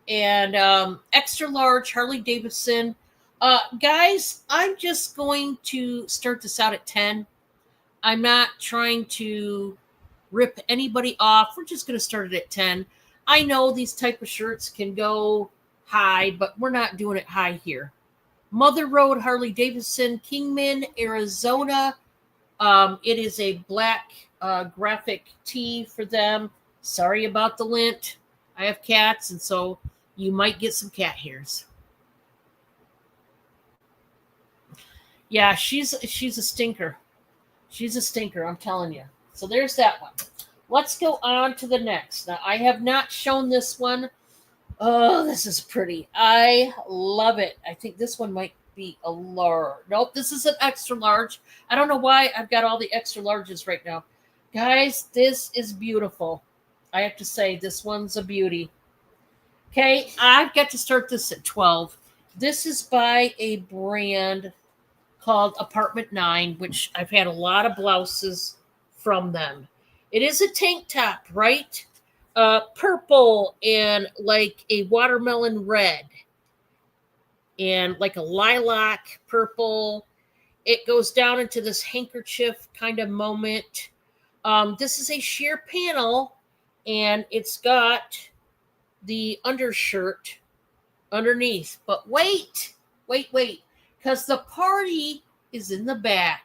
[SPEAKER 1] And extra large Harley Davidson. Guys, I'm just going to start this out at 10. I'm not trying to rip anybody off. We're just going to start it at 10. I know these type of shirts can go high, but we're not doing it high here. Mother Road Harley Davidson, Kingman, Arizona. It is a black graphic tee for them. Sorry about the lint. I have cats, and so you might get some cat hairs. Yeah, she's a stinker. She's a stinker, I'm telling you. So there's that one. Let's go on to the next. Now, I have not shown this one. Oh, this is pretty. I love it. I think this one might be a large. Nope, this is an extra large. I don't know why I've got all the extra larges right now. Guys, this is beautiful. I have to say, this one's a beauty. Okay, I've got to start this at 12. This is by a brand called Apartment 9, which I've had a lot of blouses from them. It is a tank top, right? Purple and like a watermelon red and like a lilac purple. It goes down into this handkerchief kind of moment. This is a sheer panel, and it's got the undershirt underneath. But wait, because the party is in the back.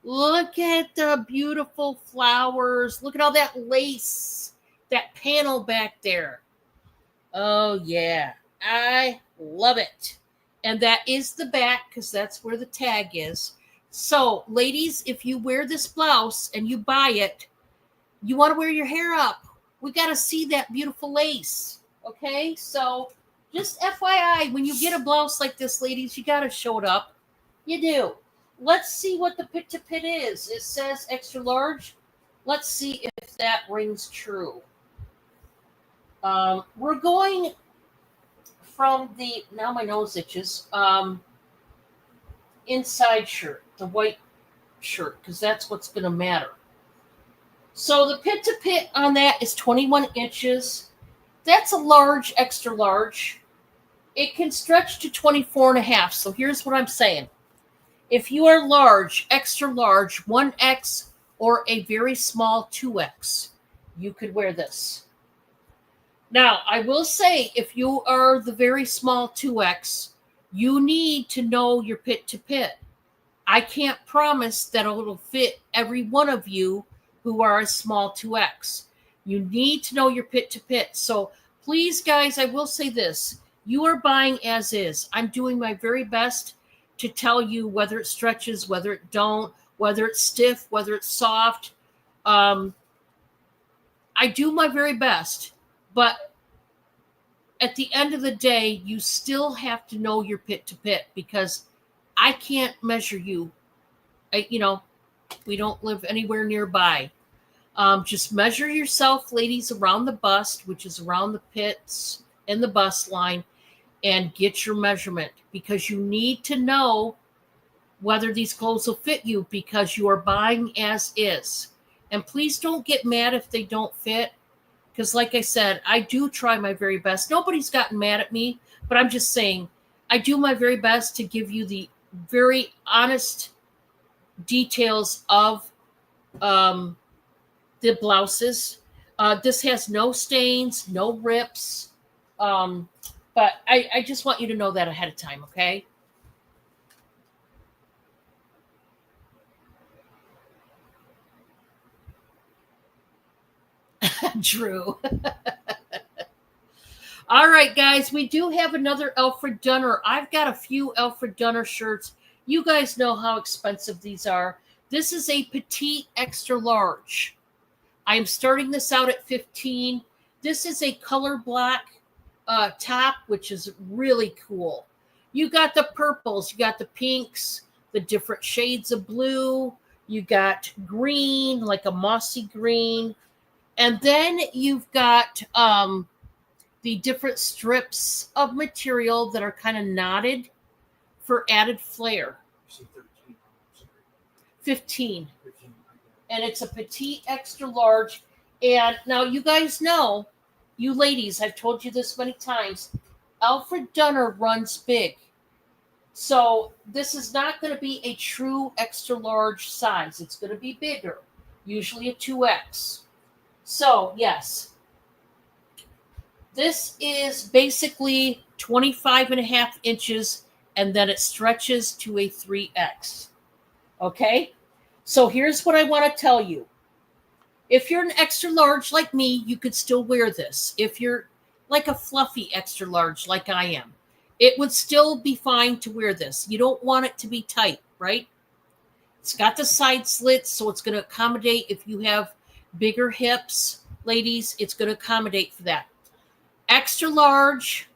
[SPEAKER 1] Look at the beautiful flowers. Look at all that lace, that panel back there. Oh, yeah. I love it. And that is the back because that's where the tag is. So, ladies, if you wear this blouse and you buy it, you want to wear your hair up. We got to see that beautiful lace. Okay? So, just FYI, when you get a blouse like this, ladies, you got to show it up. You do. Let's see what the pit to pit is. It says extra large. Let's see if that rings true. We're going from the, now my nose itches, inside shirt, the white shirt, because that's what's going to matter. So the pit to pit on that is 21 inches. That's a large, extra large. It can stretch to 24 and a half. So here's what I'm saying. If you are large, extra large, 1X, or a very small 2X, you could wear this. Now, I will say, if you are the very small 2X, you need to know your pit to pit. I can't promise that it'll fit every one of you who are a small 2X. You need to know your pit to pit. So please, guys, I will say this. You are buying as is. I'm doing my very best to tell you whether it stretches, whether it don't, whether it's stiff, whether it's soft. I do my very best, but at the end of the day, you still have to know your pit to pit because I can't measure you. We don't live anywhere nearby. Just measure yourself, ladies, around the bust, which is around the pits and the bust line, and get your measurement because you need to know whether these clothes will fit you because you are buying as is. And please don't get mad if they don't fit because, like I said, I do try my very best. Nobody's gotten mad at me, but I'm just saying I do my very best to give you the very honest details of the blouses. This has no stains, no rips. But I just want you to know that ahead of time, okay? Drew. All right, guys, we do have another Alfred Dunner. I've got a few Alfred Dunner shirts. You guys know how expensive these are. This is a petite extra large. I am starting this out at 15. This is a color black top, which is really cool. You got the purples, you got the pinks, the different shades of blue, you got green, like a mossy green, and then you've got the different strips of material that are kind of knotted for added flair. 15. And it's a petite extra large. And now you guys know, you ladies, I've told you this many times, Alfred Dunner runs big. So this is not going to be a true extra large size. It's going to be bigger, usually a 2X. So, yes, this is basically 25 and a half inches, and then it stretches to a 3X. Okay? So here's what I want to tell you. If you're an extra large like me, you could still wear this. If you're like a fluffy extra large like I am, it would still be fine to wear this. You don't want it to be tight, right? It's got the side slits, so it's going to accommodate if you have bigger hips, ladies, it's going to accommodate for that. Extra large,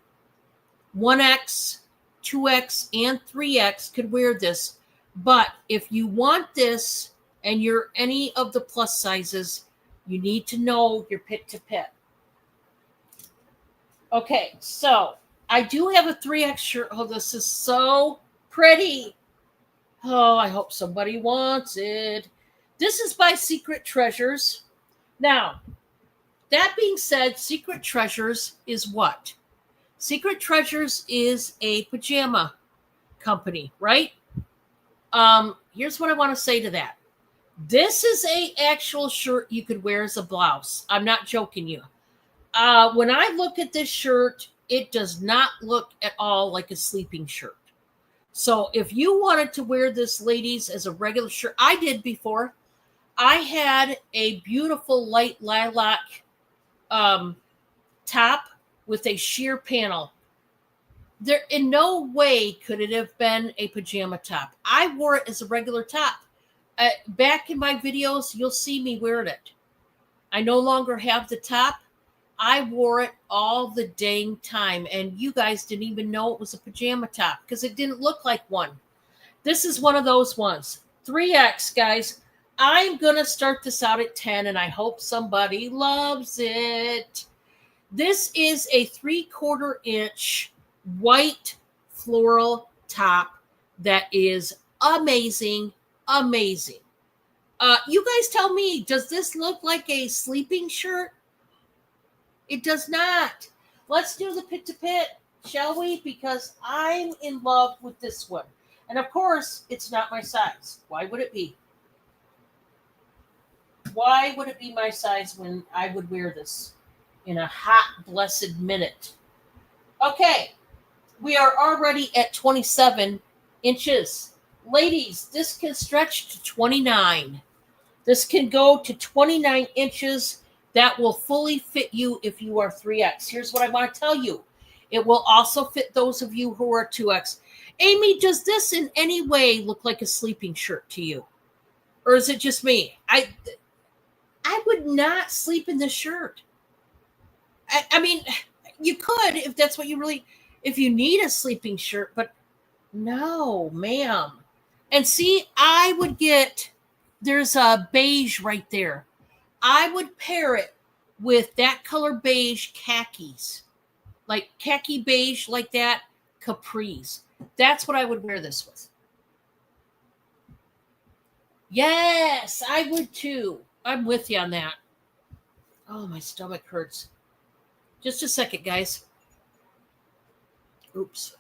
[SPEAKER 1] 1X, 2X, and 3X could wear this. But if you want this and you're any of the plus sizes, you need to know your pit to pit. Okay, so I do have a 3X shirt. Oh, this is so pretty. Oh, I hope somebody wants it. This is by Secret Treasures. Now, that being said, Secret Treasures is what? Secret Treasures is a pajama company, right? Here's what I want to say to that. This is a actual shirt you could wear as a blouse. I'm not joking you. When I look at this shirt, it does not look at all like a sleeping shirt. So if you wanted to wear this, ladies, as a regular shirt, I did before. I had a beautiful light lilac top with a sheer panel. There, in no way could it have been a pajama top. I wore it as a regular top. Back in my videos, you'll see me wearing it. I no longer have the top. I wore it all the dang time, and you guys didn't even know it was a pajama top because it didn't look like one. This is one of those ones. 3X, guys. I'm going to start this out at 10, and I hope somebody loves it. This is a 3/4 inch white floral top that is amazing, amazing. You guys tell me, does this look like a sleeping shirt? It does not. Let's do the pit to pit, shall we? Because I'm in love with this one. And of course, it's not my size. Why would it be? Why would it be my size when I would wear this in a hot, blessed minute? Okay, we are already at 27 inches. Ladies, this can stretch to 29. This can go to 29 inches. That will fully fit you if you are 3X. Here's what I want to tell you. It will also fit those of you who are 2X. Amy, does this in any way look like a sleeping shirt to you? Or is it just me? I would not sleep in this shirt. I mean, you could if that's what you really, if you need a sleeping shirt, but no, ma'am. And see, I would get, there's a beige right there. I would pair it with that color beige khakis, like khaki beige, like that, capris. That's what I would wear this with. Yes, I would too. I'm with you on that. Oh, my stomach hurts. Just a second, guys. Oops.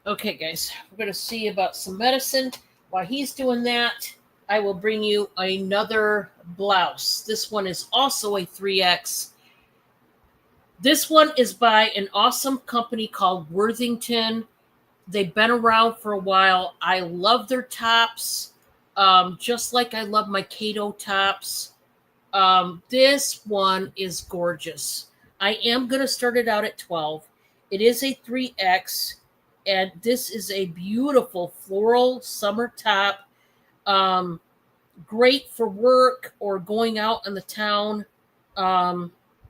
[SPEAKER 1] Okay, guys, we're going to see about some medicine. While he's doing that, I will bring you another blouse. This one is also a 3X. This one is by an awesome company called Worthington. They've been around for a while. I love their tops, just like I love my Kato tops. This one is gorgeous. I am going to start it out at 12. It is a 3X, and this is a beautiful floral summer top. Great for work or going out in the town,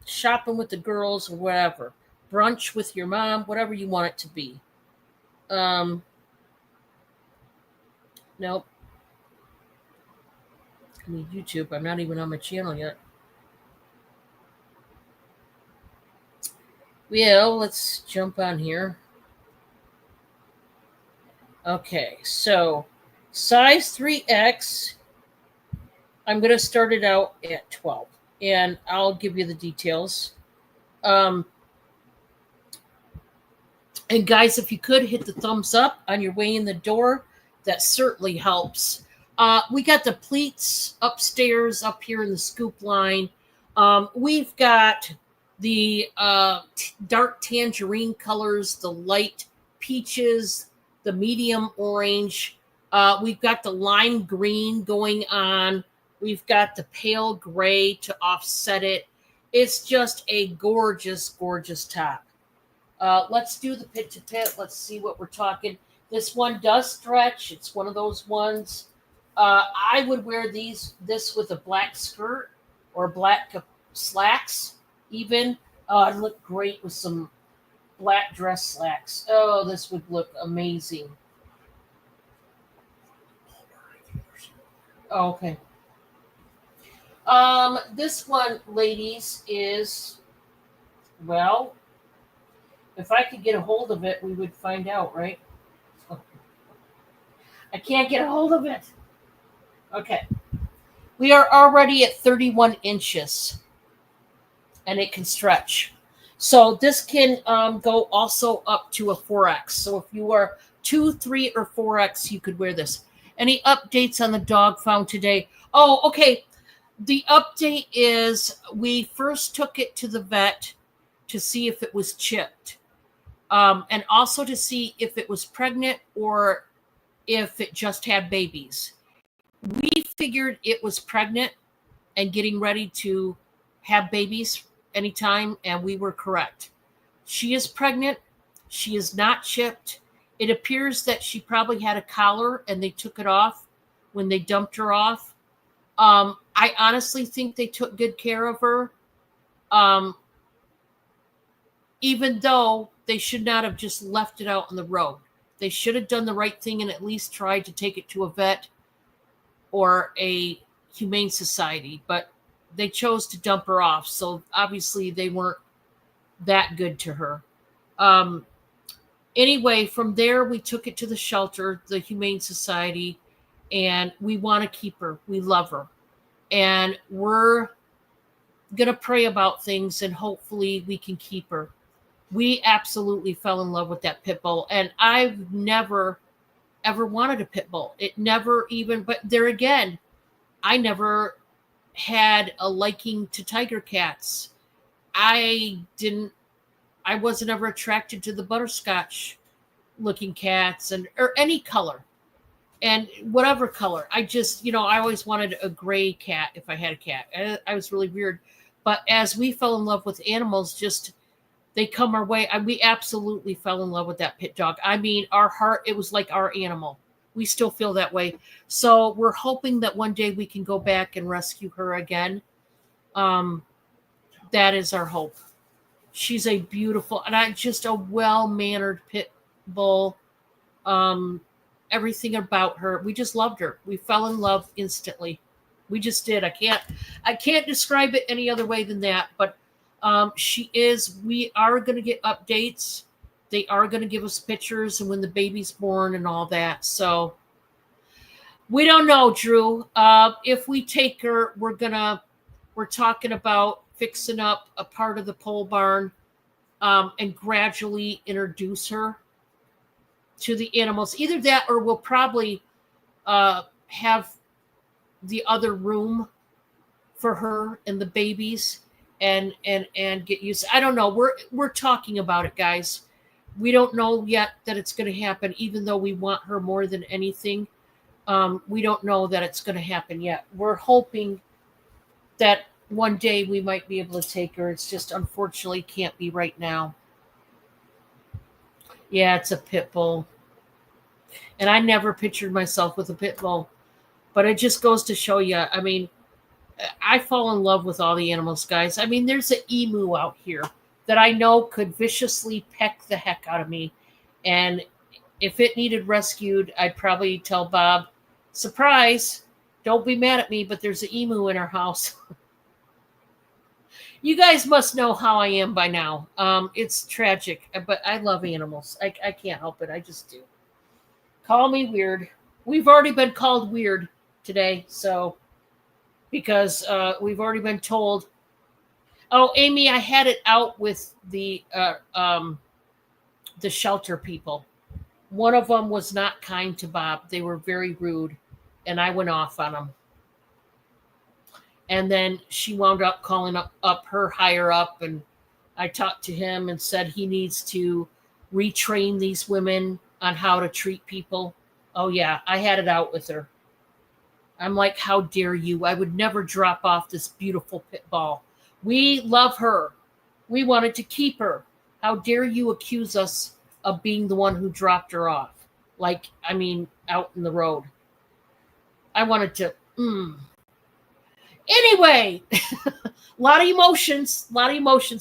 [SPEAKER 1] shopping with the girls or whatever. Brunch with your mom, whatever you want it to be. Nope. I need YouTube. I'm not even on my channel yet. Well, let's jump on here. Okay, so size 3X, I'm going to start it out at 12, and I'll give you the details. And guys, if you could hit the thumbs up on your way in the door, that certainly helps. We got the pleats upstairs up here in the scoop line. We've got the dark tangerine colors, the light peaches, the medium orange. We've got the lime green going on. We've got the pale gray to offset it. It's just a gorgeous, gorgeous top. Let's do the pit to pit. Let's see what we're talking. This one does stretch. It's one of those ones. I would wear this with a black skirt or black slacks even. It'd look great with some black dress slacks. Oh, this would look amazing. Oh, okay. This one, ladies, is, well, if I could get a hold of it, we would find out, right? I can't get a hold of it. Okay. We are already at 31 inches, and it can stretch. So this can go also up to a 4X. So if you are 2, 3, or 4X, you could wear this. Any updates on the dog found today? Oh, okay. The update is we first took it to the vet to see if it was chipped, and also to see if it was pregnant or if it just had babies. We figured it was pregnant and getting ready to have babies anytime, and we were correct. She is pregnant. She is not chipped. It appears that she probably had a collar and they took it off when they dumped her off. I honestly think they took good care of her, even though they should not have just left it out on the road. They should have done the right thing and at least tried to take it to a vet or a humane society, but they chose to dump her off. So obviously they weren't that good to her. Anyway, from there, we took it to the shelter, the Humane Society, and we want to keep her. We love her. And we're going to pray about things, and hopefully we can keep her. We absolutely fell in love with that pit bull, and I've never, ever wanted a pit bull. It never even, but there again, I never had a liking to tiger cats. I wasn't ever attracted to the butterscotch looking cats or any color and whatever color. I just, I always wanted a gray cat if I had a cat. I was really weird. But as we fell in love with animals, just they come our way. We absolutely fell in love with that pit dog. I mean, our heart, it was like our animal. We still feel that way. So we're hoping that one day we can go back and rescue her again. That is our hope. She's a beautiful, and just a well-mannered pit bull. Everything about her, we just loved her. We fell in love instantly. We just did. I can't describe it any other way than that. But we are going to get updates. They are going to give us pictures and when the baby's born and all that. So we don't know, Drew. If we take her, we're talking about fixing up a part of the pole barn and gradually introduce her to the animals. Either that or we'll probably have the other room for her and the babies and get used. I don't know. We're talking about it, guys. We don't know yet that it's going to happen, even though we want her more than anything. We don't know that it's going to happen yet. We're hoping that one day we might be able to take her. It's just unfortunately can't be right now. Yeah, it's a pit bull. And I never pictured myself with a pit bull. But it just goes to show you, I mean, I fall in love with all the animals, guys. I mean, there's an emu out here that I know could viciously peck the heck out of me. And if it needed rescued, I'd probably tell Bob, surprise, don't be mad at me, but there's an emu in our house. You guys must know how I am by now. It's tragic, but I love animals. I can't help it. I just do. Call me weird. We've already been called weird today, so because we've already been told. Oh, Amy, I had it out with the shelter people. One of them was not kind to Bob. They were very rude, and I went off on them. And then she wound up calling up her higher up, and I talked to him and said he needs to retrain these women on how to treat people. Oh, yeah, I had it out with her. I'm like, how dare you? I would never drop off this beautiful pit bull. We love her. We wanted to keep her. How dare you accuse us of being the one who dropped her off? Like, I mean, out in the road. I wanted to, Anyway, a lot of emotions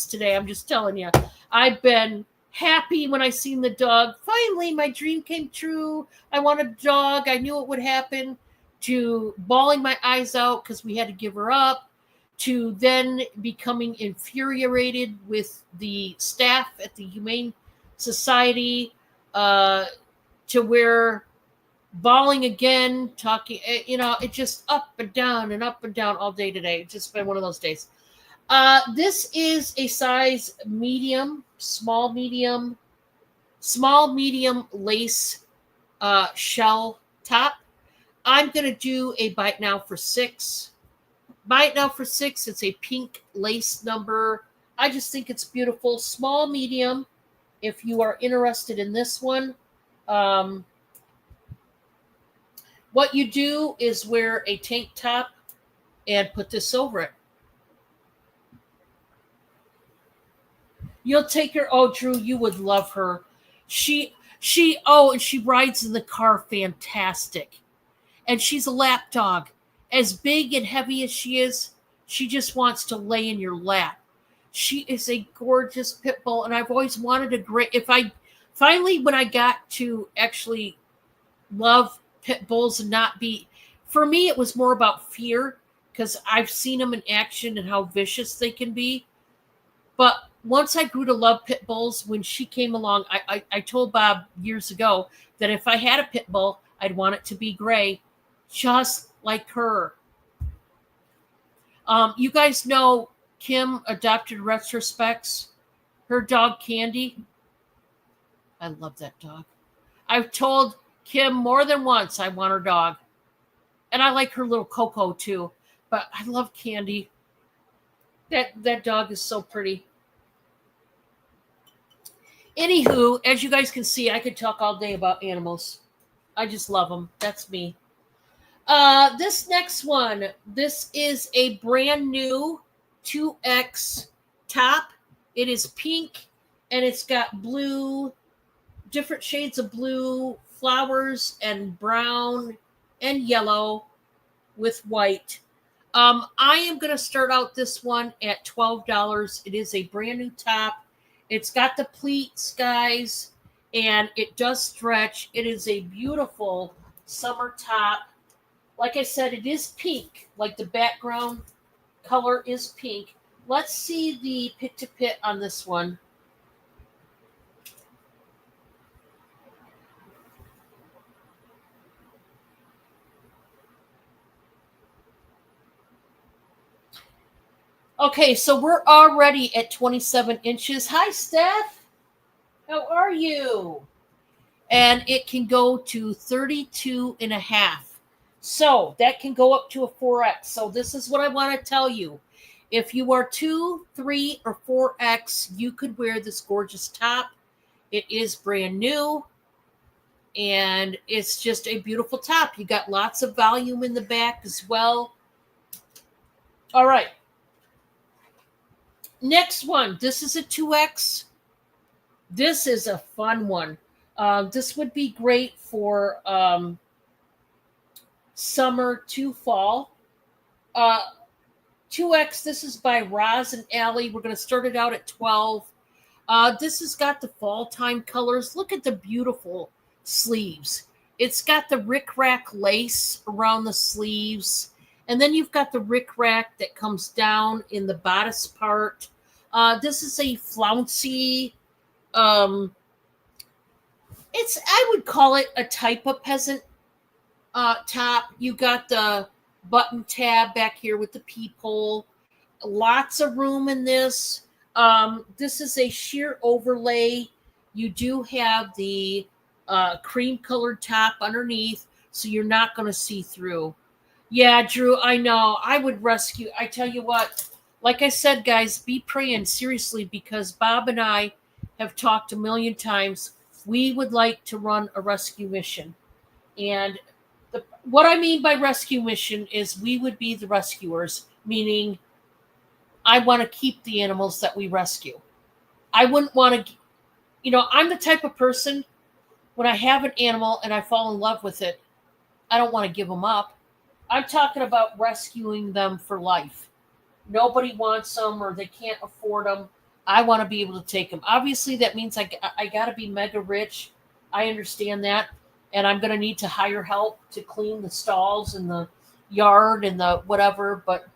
[SPEAKER 1] today. I'm just telling you. I've been happy when I seen the dog. Finally, my dream came true. I wanted a dog. I knew it would happen. To bawling my eyes out because we had to give her up. to then becoming infuriated with the staff at the Humane Society, to where bawling again, talking, it just up and down all day today. It's just been one of those days. This is a size medium, small medium lace shell top. I'm going to do a bite now for 6. Bite now for 6. It's a pink lace number. I just think it's beautiful. Small, medium. If you are interested in this one, what you do is wear a tank top and put this over it. You'll take her. Oh, Drew, you would love her. And she rides in the car fantastic. And she's a lap dog. As big and heavy as she is, she just wants to lay in your lap. She is a gorgeous pit bull, and I've always wanted when I got to actually love pit bulls and not be, for me, it was more about fear, because I've seen them in action and how vicious they can be. But once I grew to love pit bulls, when she came along, I told Bob years ago that if I had a pit bull, I'd want it to be gray, just like her. You guys know Kim adopted Retrospects, her dog Candy. I love that dog. I've told Kim more than once I want her dog. And I like her little Coco too. But I love Candy. That dog is so pretty. Anywho, as you guys can see, I could talk all day about animals. I just love them. That's me. This next one, this is a brand new 2X top. It is pink, and it's got blue, different shades of blue, flowers, and brown, and yellow with white. I am going to start out this one at $12. It is a brand new top. It's got the pleats, guys, and it does stretch. It is a beautiful summer top. Like I said, it is pink, like the background color is pink. Let's see the pit to pit on this one. Okay, so we're already at 27 inches. Hi, Steph. How are you? And it can go to 32 and a half. So that can go up to a 4X. So this is what I want to tell you. If you are 2, 3, or 4X, you could wear this gorgeous top. It is brand new. And it's just a beautiful top. You got lots of volume in the back as well. All right. Next one. This is a 2X. This is a fun one. This would be great for summer to fall. 2X, this is by Roz and Allie. We're going to start it out at 12. This has got the fall time colors. Look at the beautiful sleeves. It's got the rickrack lace around the sleeves. And then you've got the rickrack that comes down in the bodice part. This is a flouncy, I would call it a type of peasant top. You got the button tab back here with the peephole. Lots of room in this. This is a sheer overlay. You do have the cream colored top underneath, so you're not going to see through. Yeah, Drew, I know. I would rescue. I tell you what, like I said, guys, be praying seriously, because Bob and I have talked a million times. We would like to run a rescue mission. And what I mean by rescue mission is we would be the rescuers, meaning I want to keep the animals that we rescue. I wouldn't want to, I'm the type of person, when I have an animal and I fall in love with it, I don't want to give them up. I'm talking about rescuing them for life. Nobody wants them or they can't afford them. I want to be able to take them. Obviously, that means I got to be mega rich. I understand that. And I'm going to need to hire help to clean the stalls and the yard and the whatever. But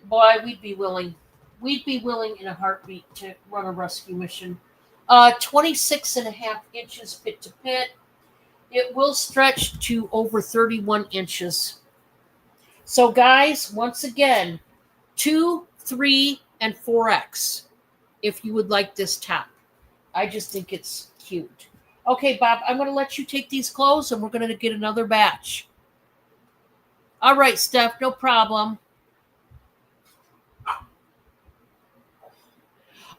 [SPEAKER 1] Boy, we'd be willing. We'd be willing in a heartbeat to run a rescue mission. 26.5 inches pit to pit. It will stretch to over 31 inches. So, guys, once again, 2, 3, and 4X if you would like this top. I just think it's cute. Okay, Bob, I'm going to let you take these clothes and we're going to get another batch. All right, Steph, no problem.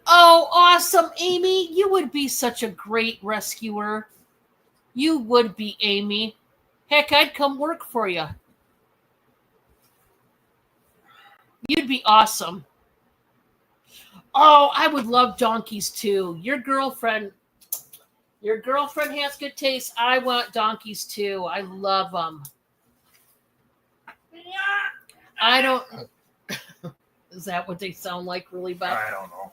[SPEAKER 1] Oh, awesome, Amy. You would be such a great rescuer. You would be, Amy. Heck, I'd come work for you. You'd be awesome. Oh, I would love donkeys too. Your girlfriend has good taste. I want donkeys too. I love them. I don't. Is that what they sound like, really, Bob?
[SPEAKER 2] I don't know.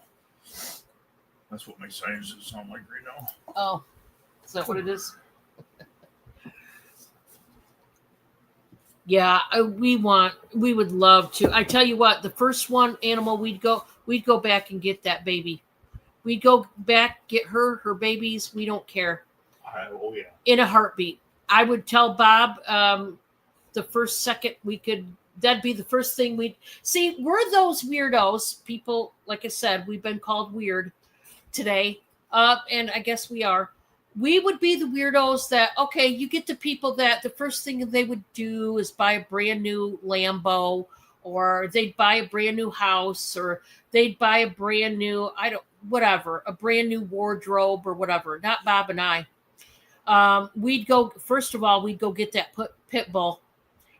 [SPEAKER 2] That's what my sinuses sound like right now.
[SPEAKER 1] Oh, is that what it is? Yeah, we would love to. I tell you what, the first one animal we'd go back and get that baby. We'd go back, get her babies. We don't care.
[SPEAKER 2] Oh yeah.
[SPEAKER 1] In a heartbeat. I would tell Bob the first second we could. That'd be the first thing we'd see. We're those weirdos. People, like I said, we've been called weird today, and I guess we are. We would be the weirdos that, okay, you get the people that the first thing they would do is buy a brand new Lambo, or they'd buy a brand new house, or they'd buy a brand new, a brand new wardrobe or whatever. Not Bob and I. We'd go get that pit bull,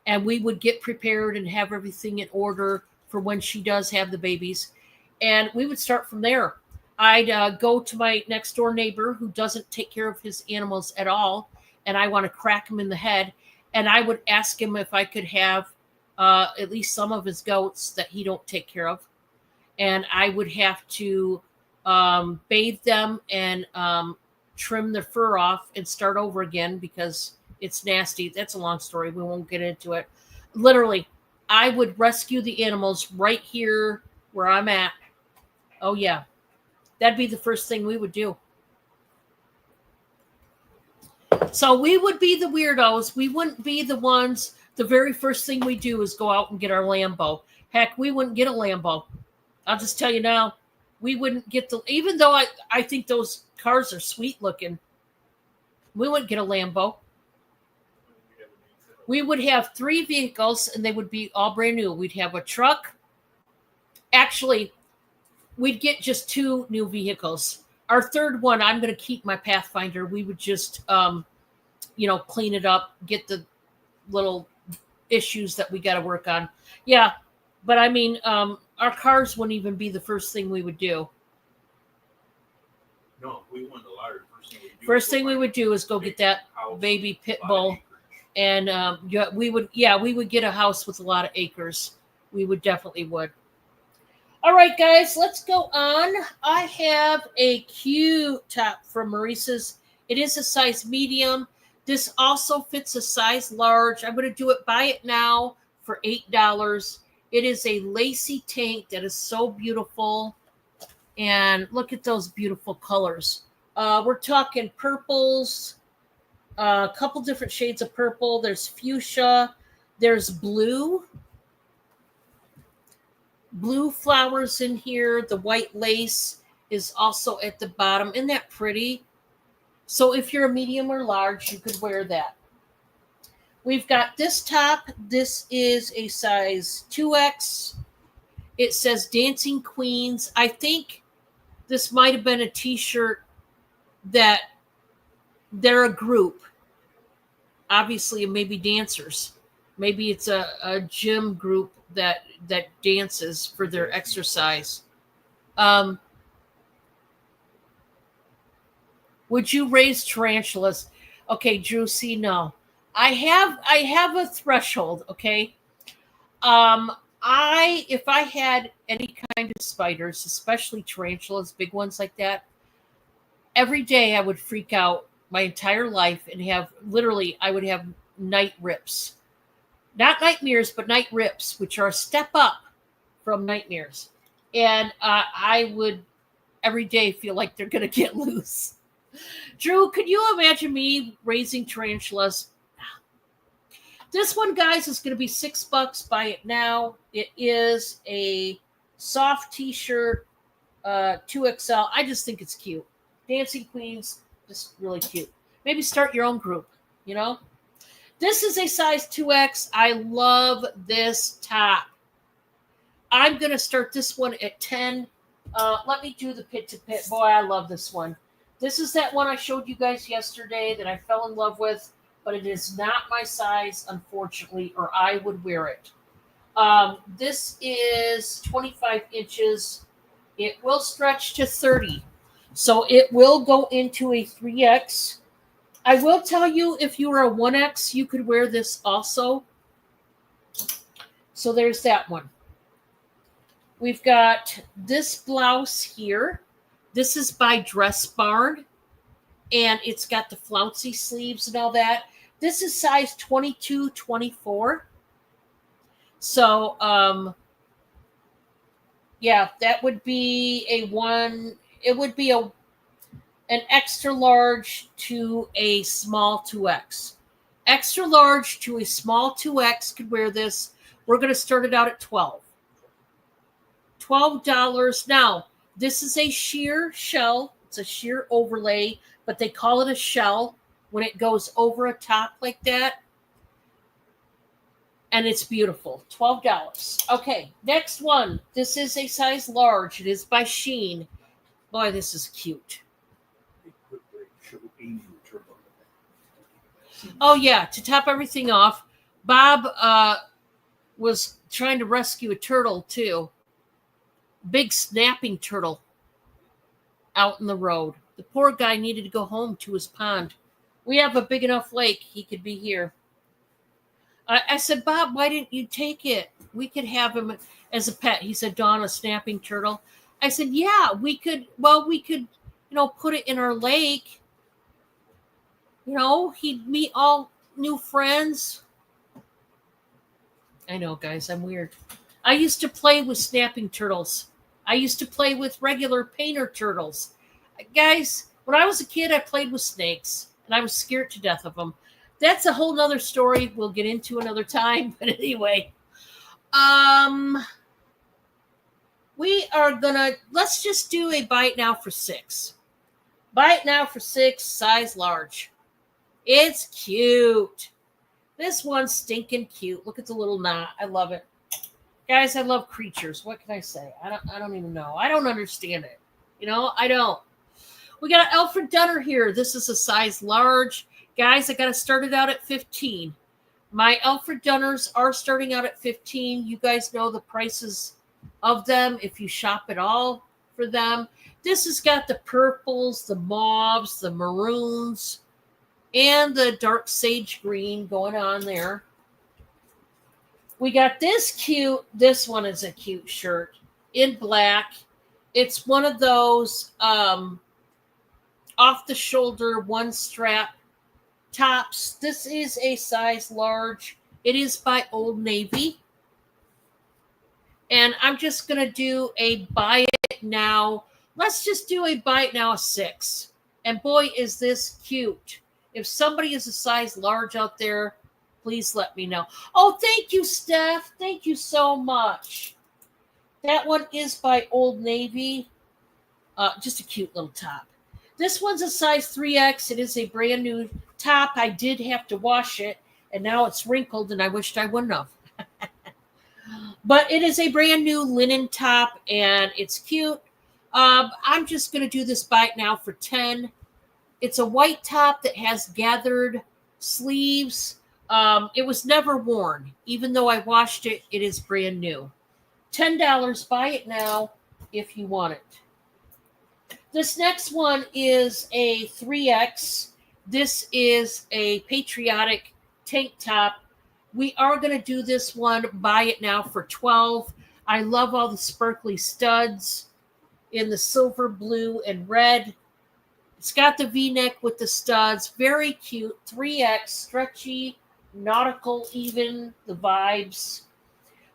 [SPEAKER 1] and we would get prepared and have everything in order for when she does have the babies. And we would start from there. I'd go to my next door neighbor who doesn't take care of his animals at all, and I want to crack him in the head. And I would ask him if I could have at least some of his goats that he don't take care of. And I would have to bathe them and trim their fur off and start over again because it's nasty. That's a long story. We won't get into it. Literally, I would rescue the animals right here where I'm at. Oh, yeah. That'd be the first thing we would do. So we would be the weirdos. We wouldn't be the ones. The very first thing we do is go out and get our Lambo. Heck, we wouldn't get a Lambo. I'll just tell you now, we wouldn't get even though I think those cars are sweet looking, we wouldn't get a Lambo. We would have 3 vehicles and they would be all brand new. We'd have a truck. Actually, we'd get just 2 new vehicles. Our third one, I'm going to keep my Pathfinder. We would just, clean it up, get the little issues that we got to work on. Yeah, but I mean, our cars wouldn't even be the first thing we would do.
[SPEAKER 2] No, we won the lottery.
[SPEAKER 1] First thing we would do is go get that baby pit bull, and we would get a house with a lot of acres. We would definitely would. All right, guys, let's go on. I have a cute top from Maurice's. It is a size medium. This also fits a size large. I'm going to do it buy it now for $8. It is a lacy tank that is so beautiful. And look at those beautiful colors. We're talking purples, a couple different shades of purple. There's fuchsia. There's blue flowers in here. The white lace is also at the bottom. Isn't that pretty? So if you're a medium or large, you could wear that. We've got this top. This is a size 2X. It says Dancing Queens. I think this might have been a t-shirt that they're a group. Obviously, maybe dancers. Maybe it's a gym group that dances for their exercise. Would you raise tarantulas? Okay, Drew, see, no. I have a threshold, okay? If I had any kind of spiders, especially tarantulas, big ones like that, every day I would freak out my entire life and I would have night rips. Not nightmares, but night rips, which are a step up from Nightmares. And I would every day feel like they're going to get loose. Drew, could you imagine me raising tarantulas? This one, guys, is going to be $6. Buy it now. It is a soft t-shirt, 2XL. I just think it's cute. Dancing Queens, just really cute. Maybe start your own group, you know? This is a size 2X. I love this top. I'm going to start this one at 10. Let me do the pit to pit. Boy, I love this one. This is that one I showed you guys yesterday that I fell in love with, but it is not my size, unfortunately, or I would wear it. This is 25 inches. It will stretch to 30. So it will go into a 3X. I will tell you, if you were a 1X, you could wear this also. So there's that one. We've got this blouse here. This is by Dress Barn, and it's got the flouncy sleeves and all that. This is size 22, 24. So, yeah, that would be a one. It would be an extra large to a small 2X. Extra large to a small 2X could wear this. We're going to start it out at $12. $12. Now, this is a sheer shell. It's a sheer overlay, but they call it a shell when it goes over a top like that. And it's beautiful. $12. Okay, next one. This is a size large. It is by Shein. Boy, this is cute. Oh, yeah. To top everything off, Bob was trying to rescue a turtle, too. Big snapping turtle out in the road. The poor guy needed to go home to his pond. We have a big enough lake. He could be here. I said, Bob, why didn't you take it? We could have him as a pet. He said, Dawn, a snapping turtle. I said, yeah, we could, put it in our lake. He'd meet all new friends. I know, guys, I'm weird. I used to play with snapping turtles. I used to play with regular painter turtles. Guys, when I was a kid, I played with snakes, and I was scared to death of them. That's a whole nother story we'll get into another time. But anyway, let's just do a buy it now for $6. Buy it now for $6, size large. It's cute. This one's stinking cute. Look at the little knot. I love it. Guys, I love creatures. What can I say? I don't even know. I don't understand it. I don't. We got Alfred Dunner here. This is a size large. Guys, I got to start it out at 15. My Alfred Dunners are starting out at 15. You guys know the prices of them if you shop at all for them. This has got the purples, the mauves, the maroons, and the dark sage green going on there. We got this one is a cute shirt in black. It's one of those off the shoulder, one strap tops. This is a size large. It is by Old Navy. And I'm just going to do a buy it now. Let's just do a buy it now of $6. And boy, is this cute. If somebody is a size large out there, please let me know. Oh, thank you, Steph. Thank you so much. That one is by Old Navy. Just a cute little top. This one's a size 3X. It is a brand new top. I did have to wash it, and now it's wrinkled, and I wished I wouldn't have. But it is a brand new linen top, and it's cute. I'm just going to do this buy it now for 10. It's a white top that has gathered sleeves. It was never worn. Even though I washed it, it is brand new. $10. Buy it now if you want it. This next one is a 3X. This is a patriotic tank top. We are going to do this one, buy it now for 12. I love all the sparkly studs in the silver, blue, and red. It's got the V-neck with the studs. Very cute. 3X, stretchy, nautical even, the vibes.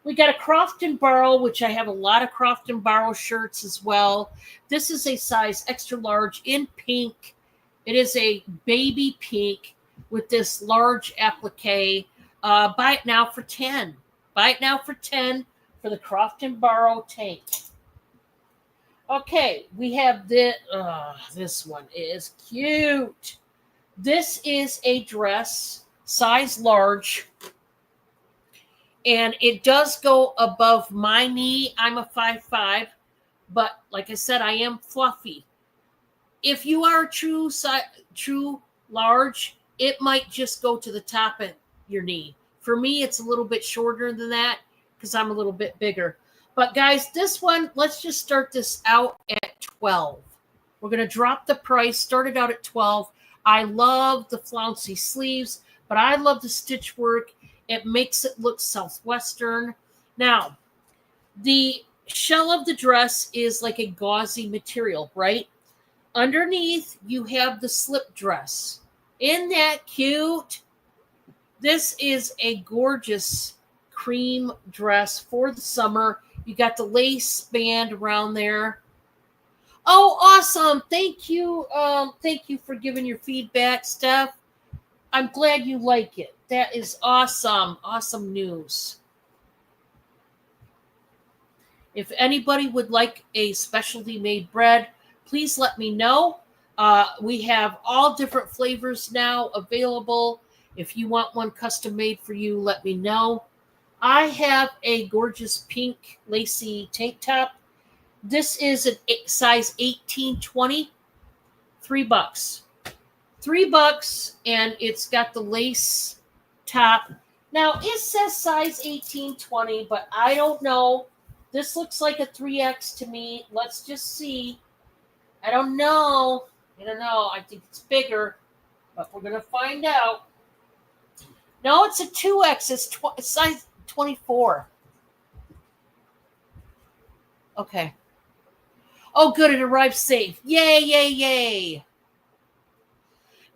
[SPEAKER 1] We got a Croft and Barrow, which I have a lot of Croft and Barrow shirts as well. This is a size extra large in pink. It is a baby pink with this large applique. Buy it now for 10. Buy it now for 10 for the Croft and Barrow tank. Okay, we have this one is cute. This is a dress, size large, and it does go above my knee. I'm a 5'5", but like I said, I am fluffy. If you are true large, it might just go to the top of your knee. For me, it's a little bit shorter than that because I'm a little bit bigger. But guys, this one, let's just start this out at 12. We're going to drop the price, start it out at 12. I love the flouncy sleeves, but I love the stitch work. It makes it look Southwestern. Now, the shell of the dress is like a gauzy material, right? Underneath, you have the slip dress. Isn't that cute? This is a gorgeous cream dress for the summer. You got the lace band around there. Oh, awesome. Thank you. Thank you for giving your feedback, Steph. I'm glad you like it. That is awesome. Awesome news. If anybody would like a specialty made bread, please let me know. We have all different flavors now available. If you want one custom made for you, let me know. I have a gorgeous pink lacy tank top. This is a size 18-20, $3. $3, and it's got the lace top. Now, it says size 18-20, but I don't know. This looks like a 3X to me. Let's just see. I don't know. I think it's bigger, but we're going to find out. No, it's a 2X. It's size 24. Okay. Oh, good. It arrived safe. Yay, yay, yay.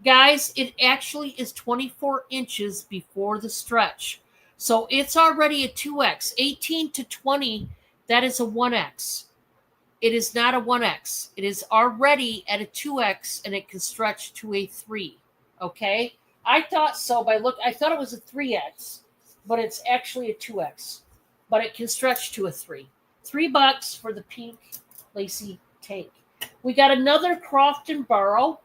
[SPEAKER 1] Guys, it actually is 24 inches before the stretch. So it's already a 2X. 18 to 20, that is a 1X. It is not a 1X. It is already at a 2X, and it can stretch to a 3. Okay? I thought so I thought it was a 3X, but it's actually a 2X. But it can stretch to a 3. $3 for the pink lacy tank. We got another Croft and Barrow.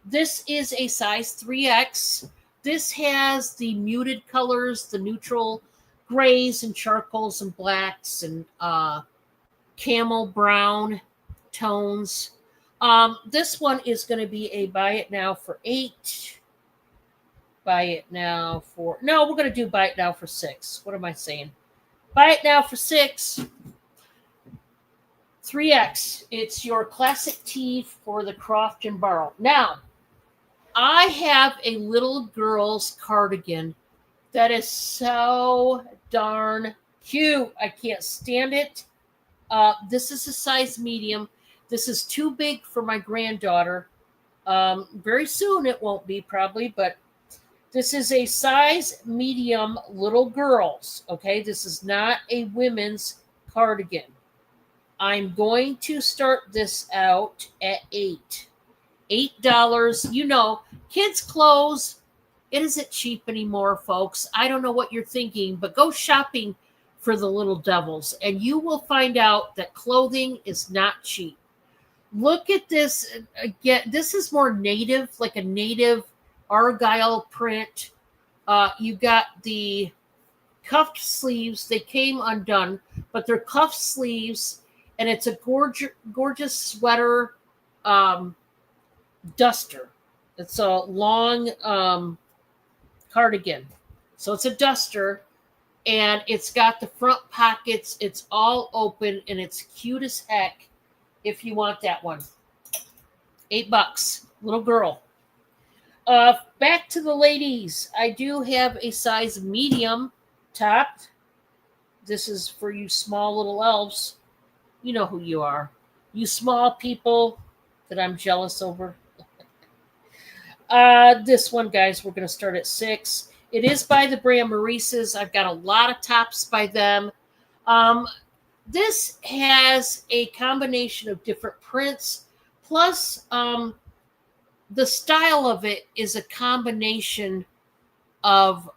[SPEAKER 1] This is a size 3X. This has the muted colors, the neutral grays and charcoals and blacks and camel brown tones. This one is going to be a buy it now for 8. Buy it now for... No, we're going to do buy it now for 6. What am I saying? Buy it now for 6. 3X. It's your classic tee for the Croft and Barrow. Now, I have a little girl's cardigan that is so darn cute. I can't stand it. This is a size medium. This is too big for my granddaughter. Very soon it won't be probably, but this is a size medium little girls. Okay, this is not a women's cardigan. I'm going to start this out at $8. $8. You know, kids' clothes, it isn't cheap anymore, folks. I don't know what you're thinking, but go shopping for the little devils, and you will find out that clothing is not cheap. Look at this. Again, this is more native, like a native Argyle print. You got the cuffed sleeves. They came undone, but they're cuffed sleeves, and it's a gorgeous sweater duster. It's a long cardigan. So it's a duster, and it's got the front pockets. It's all open, and it's cute as heck if you want that one. $8. Little girl. Back to the ladies. I do have a size medium top. This is for you small little elves. You know who you are. You small people that I'm jealous over. This one, guys, we're going to start at $6. It is by the brand Maurice's. I've got a lot of tops by them. This has a combination of different prints, plus the style of it is a combination of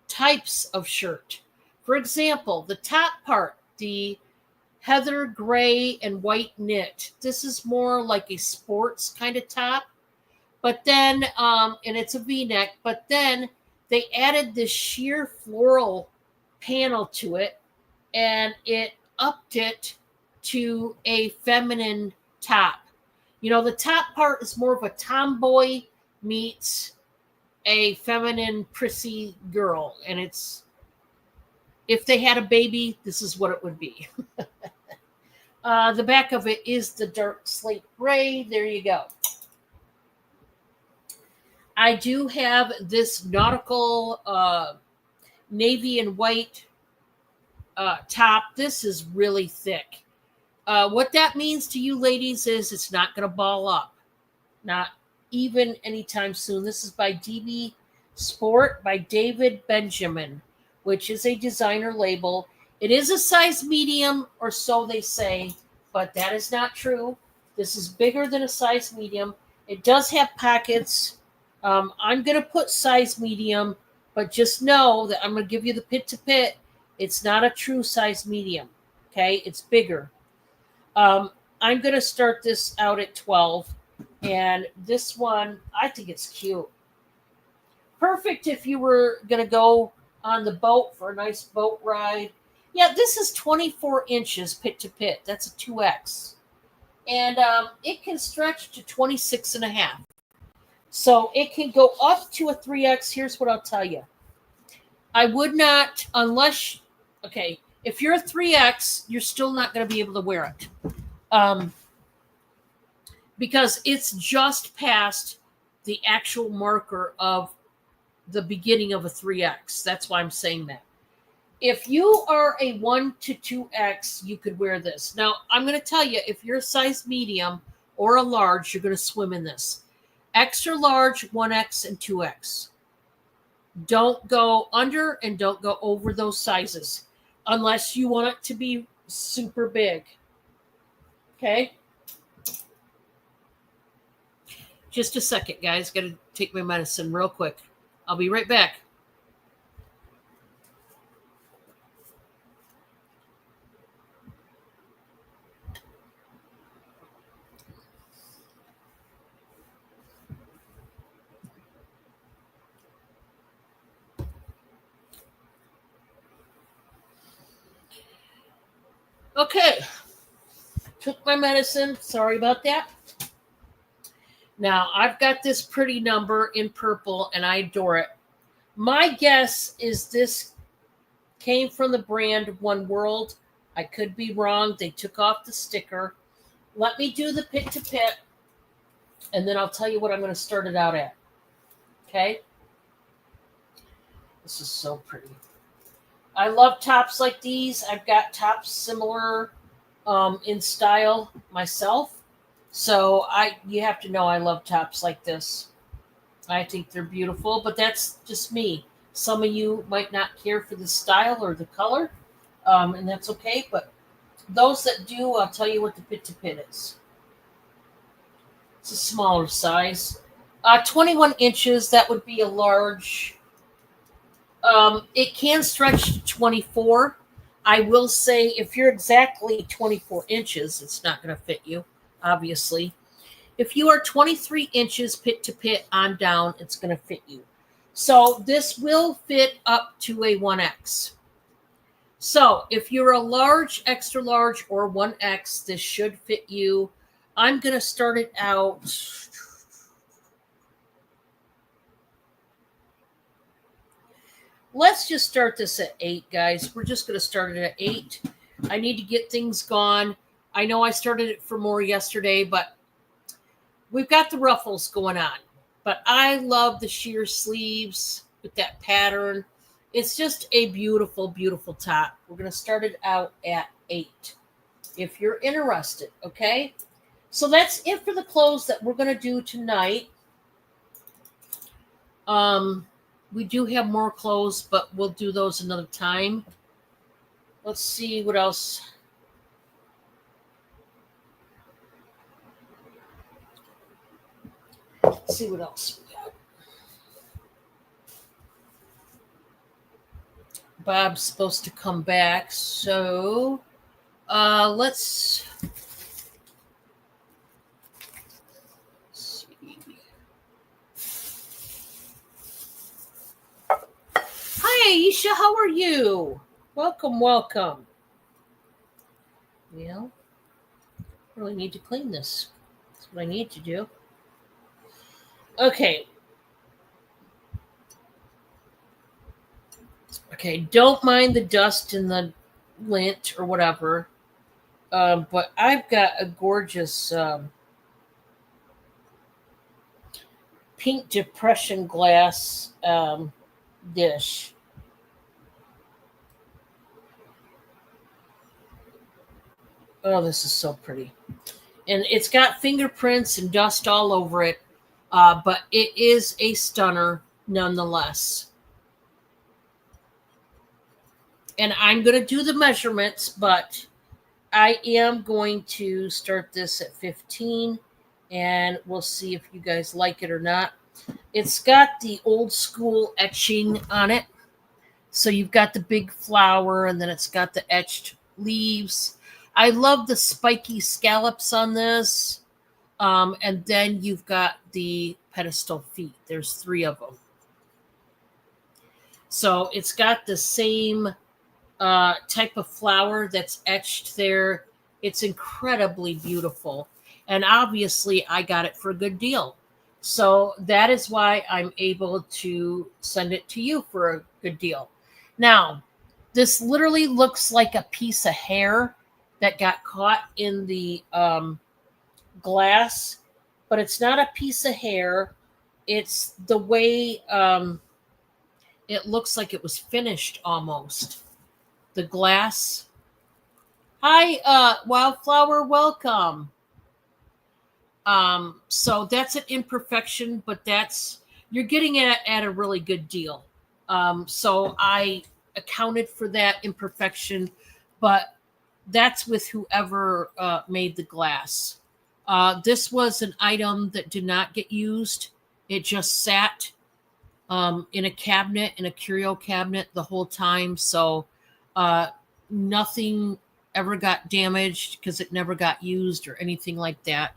[SPEAKER 1] types of shirt. For example, the top part, the heather gray and white knit, this is more like a sports kind of top. But then, and it's a V-neck, but then they added this sheer floral panel to it, and it upped it to a feminine top. You know, the top part is more of a tomboy meets a feminine, prissy girl. And it's, if they had a baby, this is what it would be. The back of it is the dark slate gray. There you go. I do have this nautical navy and white top. This is really thick. What that means to you ladies is it's not going to ball up. Not even anytime soon. This is by DB Sport by David Benjamin, which is a designer label. It is a size medium, or so they say, but that is not true. This is bigger than a size medium. It does have pockets. I'm going to put size medium, but just know that I'm going to give you the pit to pit. It's not a true size medium. Okay, it's bigger. I'm going to start this out at 12. And this one, I think it's cute. Perfect if you were going to go on the boat for a nice boat ride. Yeah, this is 24 inches pit to pit. That's a 2X. And it can stretch to 26 and a half. So it can go up to a 3X. Here's what I'll tell you. I would not, unless, okay, if you're a 3X, you're still not going to be able to wear it. Because it's just past the actual marker of the beginning of a 3X. That's why I'm saying that. If you are a 1 to 2X, you could wear this. Now, I'm going to tell you, if you're a size medium or a large, you're going to swim in this. Extra large, 1X and 2X. Don't go under and don't go over those sizes unless you want it to be super big. Okay? Just a second, guys. Got to take my medicine real quick. I'll be right back. Okay. Took my medicine. Sorry about that. Now, I've got this pretty number in purple, and I adore it. My guess is this came from the brand One World. I could be wrong. They took off the sticker. Let me do the pit to pit, and then I'll tell you what I'm going to start it out at. Okay? This is so pretty. I love tops like these. I've got tops similar in style myself. So you have to know I love tops like this. I think they're beautiful, but that's just me. Some of you might not care for the style or the color, and that's okay. But those that do, I'll tell you what the pit to pit is. It's a smaller size. 21 inches, that would be a large. It can stretch to 24. I will say if you're exactly 24 inches, it's not going to fit you, obviously. If you are 23 inches pit to pit on down, it's going to fit you. So this will fit up to a 1X. So if you're a large, extra large, or 1X, this should fit you. I'm going to start it out. Let's just start this at 8, guys. We're just going to start it at 8. I need to get things gone. I know I started it for more yesterday, but we've got the ruffles going on. But I love the sheer sleeves with that pattern. It's just a beautiful, beautiful top. We're going to start it out at 8 if you're interested, okay? So that's it for the clothes that we're going to do tonight. We do have more clothes, but we'll do those another time. Let's see what else. Let's see what else we got. Bob's supposed to come back, so let's see. Hi, Aisha. How are you? Welcome, welcome. Well, I really need to clean this. That's what I need to do. Okay. Okay, don't mind the dust and the lint or whatever. But I've got a gorgeous pink depression glass dish. Oh, this is so pretty. And it's got fingerprints and dust all over it, but it is a stunner nonetheless. And I'm going to do the measurements, but I am going to start this at 15, and we'll see if you guys like it or not. It's got the old school etching on it. So you've got the big flower, and then it's got the etched leaves. I love the spiky scallops on this. And then you've got the pedestal feet. There's 3 of them. So it's got the same type of flower that's etched there. It's incredibly beautiful. And obviously, I got it for a good deal. So that is why I'm able to send it to you for a good deal. Now, this literally looks like a piece of hair that got caught in the glass, but it's not a piece of hair. It's the way it looks like it was finished almost. The glass. Hi, Wildflower, welcome. So that's an imperfection, but you're getting it at a really good deal. So I accounted for that imperfection, but that's with whoever made the glass. This was an item that did not get used. It just sat in a cabinet, in a curio cabinet the whole time. So nothing ever got damaged because it never got used or anything like that.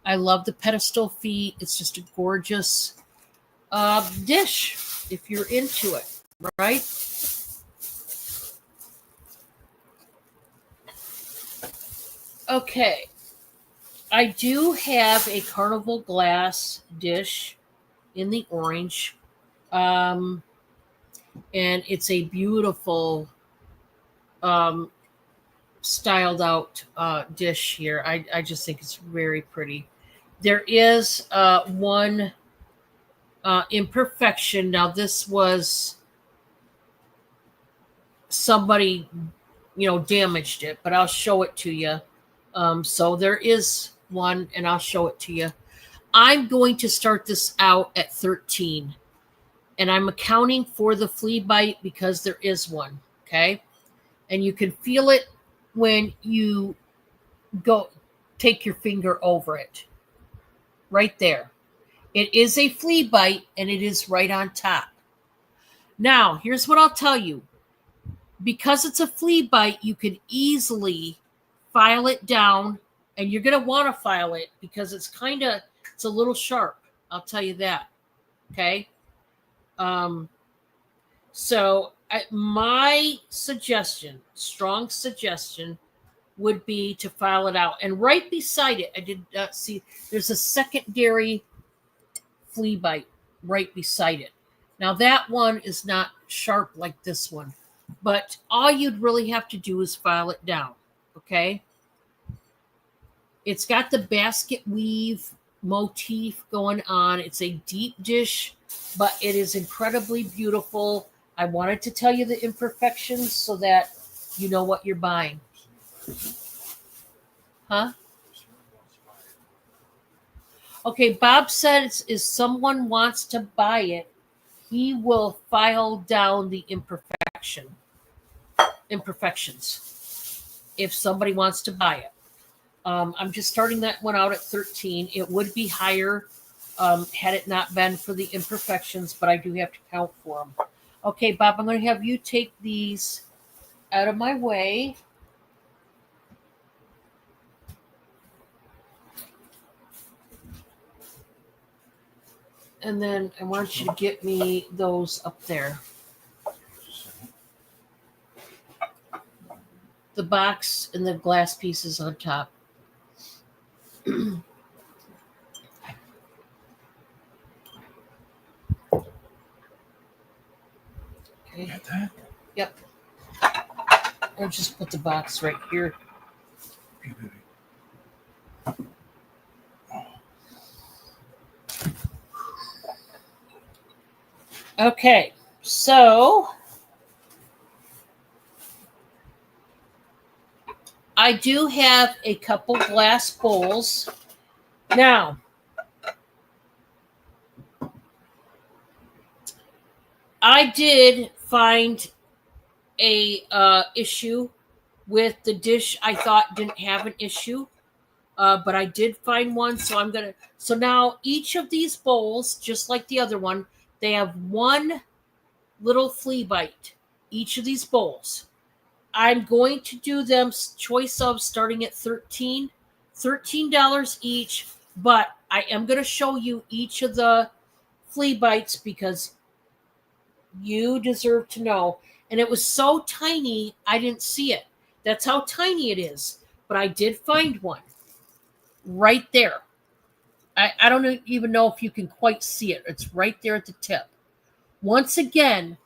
[SPEAKER 1] I love the pedestal feet. It's just a gorgeous dish if you're into it, right? Okay. I do have a carnival glass dish in the orange. And it's a beautiful styled out dish here. I just think it's very pretty. There is one imperfection. Now, this was somebody, damaged it, but I'll show it to you. So there is one, and I'll show it to you. I'm going to start this out at 13, and I'm accounting for the flea bite because there is one, okay? And you can feel it when you go take your finger over it. Right there. It is a flea bite, and it is right on top. Now, here's what I'll tell you. Because it's a flea bite, you can easily file it down, and you're going to want to file it because it's a little sharp. I'll tell you that. Okay. So my suggestion, strong suggestion, would be to file it out. And right beside it, I did see there's a secondary flea bite right beside it. Now that one is not sharp like this one, but all you'd really have to do is file it down. Okay. It's got the basket weave motif going on. It's a deep dish, but it is incredibly beautiful. I wanted to tell you the imperfections so that you know what you're buying. Huh? Okay, Bob says if someone wants to buy it, he will file down the imperfection. Imperfections if somebody wants to buy it. I'm just starting that one out at 13. It would be higher had it not been for the imperfections, but I do have to count for them. Okay, Bob, I'm going to have you take these out of my way. And then I want you to get me those up there. The box and the glass pieces on top. Okay.
[SPEAKER 2] Got that?
[SPEAKER 1] Yep. I'll just put the box right here.
[SPEAKER 2] Okay, baby.
[SPEAKER 1] Okay, so I do have a couple glass bowls. Now, I did find a issue with the dish I thought didn't have an issue, but I did find one. So now each of these bowls, just like the other one, they have one little flea bite. Each of these bowls. I'm going to do them choice of starting at $13 each, but I am going to show you each of the flea bites because you deserve to know. And it was so tiny, I didn't see it. That's how tiny it is. But I did find one right there. I don't even know if you can quite see it. It's right there at the tip. Once again,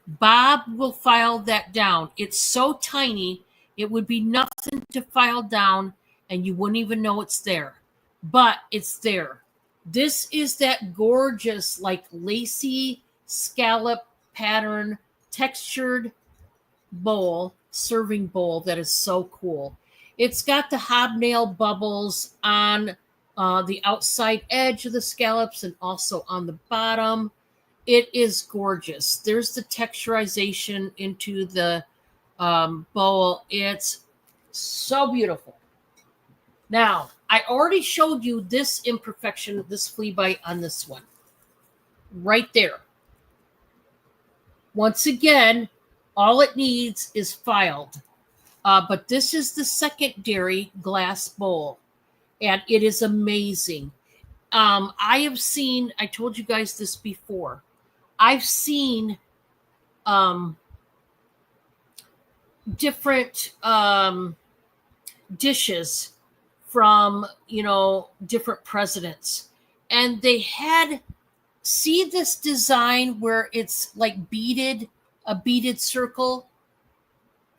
[SPEAKER 1] Bob will file that down. It's so tiny, it would be nothing to file down, and you wouldn't even know it's there. But it's there. This is that gorgeous, like lacy scallop pattern, textured bowl, serving bowl that is so cool. It's got the hobnail bubbles on the outside edge of the scallops and also on the bottom. It is gorgeous. There's the texturization into the bowl. It's so beautiful. Now, I already showed you this imperfection, this flea bite on this one. Right there. Once again, all it needs is filed. But this is the secondary glass bowl. And it is amazing. I told you guys this before. I've seen different dishes from, different presidents. And they see this design where it's like a beaded circle.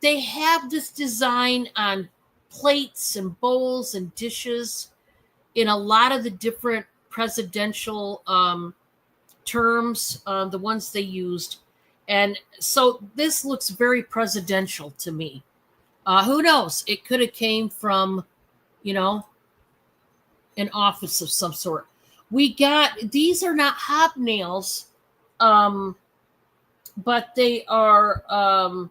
[SPEAKER 1] They have this design on plates and bowls and dishes in a lot of the different presidential terms, the ones they used. And so this looks very presidential to me. Who knows? It could have came from, an office of some sort. These are not hobnails, but they are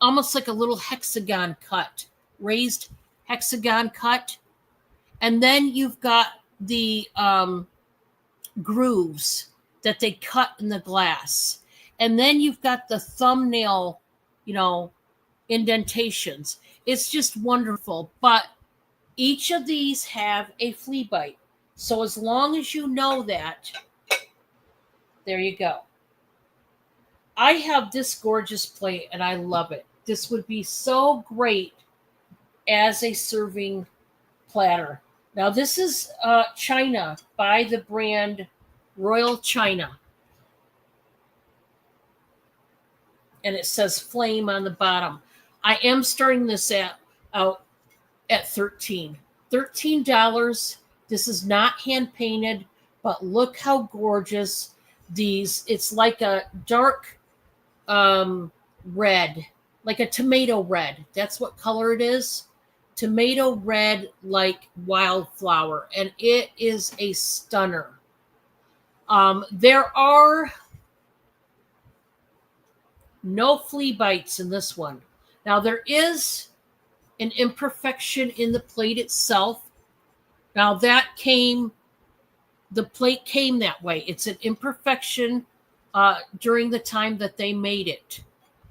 [SPEAKER 1] almost like a little hexagon cut, raised hexagon cut. And then you've got the grooves that they cut in the glass. And then you've got the thumbnail, indentations. It's just wonderful. But each of these have a flea bite. So as long as you know that, there you go. I have this gorgeous plate and I love it. This would be so great as a serving platter. Now, this is China by the brand Royal China. And it says flame on the bottom. I am starting this out at $13. $13. This is not hand painted, but look how gorgeous it's like a dark red, like a tomato red. That's what color it is. Tomato red, like wildflower, and it is a stunner. There are No flea bites in this one. Now, there is an imperfection in the plate itself. Now, the plate came that way. It's an imperfection during the time that they made it.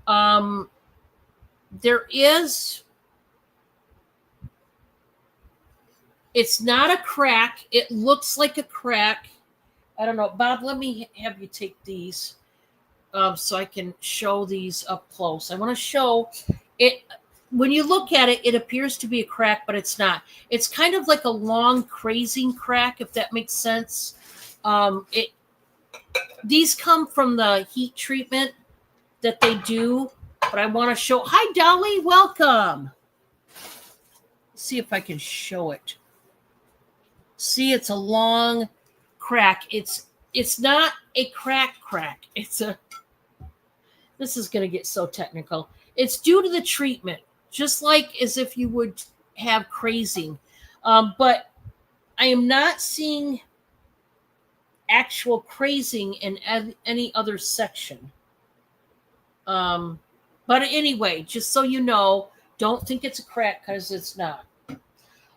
[SPEAKER 1] There is, it's not a crack. It looks like a crack. I don't know. Bob, let me have you take these so I can show these up close. I want to show it. When you look at it, it appears to be a crack, but it's not. It's kind of like a long crazing crack, if that makes sense. These come from the heat treatment that they do, but I want to show. Hi, Dolly. Welcome. Let's see if I can show it. See, it's a long crack. It's not a crack. It's a. This is going to get so technical. It's due to the treatment, just like as if you would have crazing. But I am not seeing actual crazing in any other section. But anyway, just so you know, don't think it's a crack because it's not.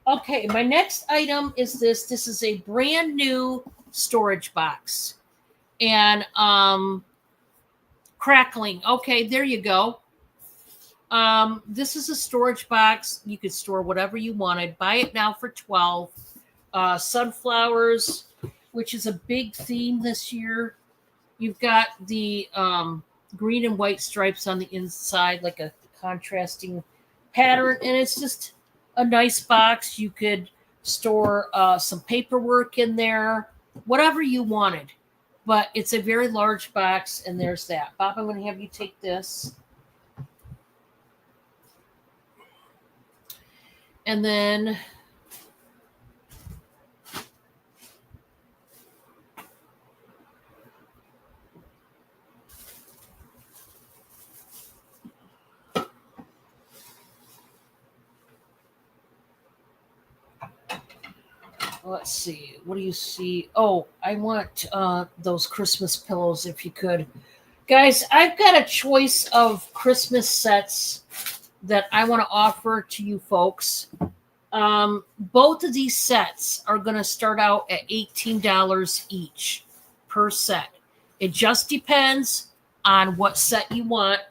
[SPEAKER 1] Okay, my next item is this. This is a brand new storage box. And crackling. Okay, there you go. This is a storage box. You could store whatever you wanted. Buy it now for $12. Sunflowers, which is a big theme this year. You've got the green and white stripes on the inside, like a contrasting pattern, and it's just a nice box. You could store some paperwork in there, whatever you wanted. But it's a very large box, and there's that. Bob, I'm going to have you take this. And then let's see. What do you see? Oh, I want those Christmas pillows if you could. Guys, I've got a choice of Christmas sets that I want to offer to you folks. Both of these sets are going to start out at $18 each per set. It just depends on what set you want,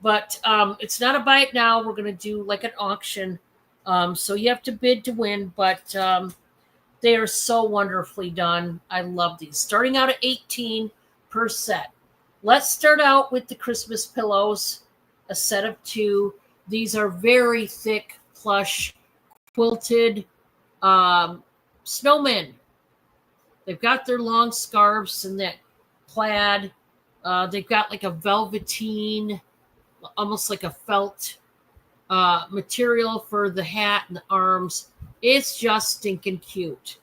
[SPEAKER 1] but it's not a buy it now. We're going to do like an auction. So you have to bid to win, but they are so wonderfully done. I love these. Starting out at $18 per set. Let's start out with the Christmas pillows, a set of 2. These are very thick, plush, quilted snowmen. They've got their long scarves and that plaid. They've got like a velveteen, almost like a felt material for the hat and the arms. It's just stinking cute.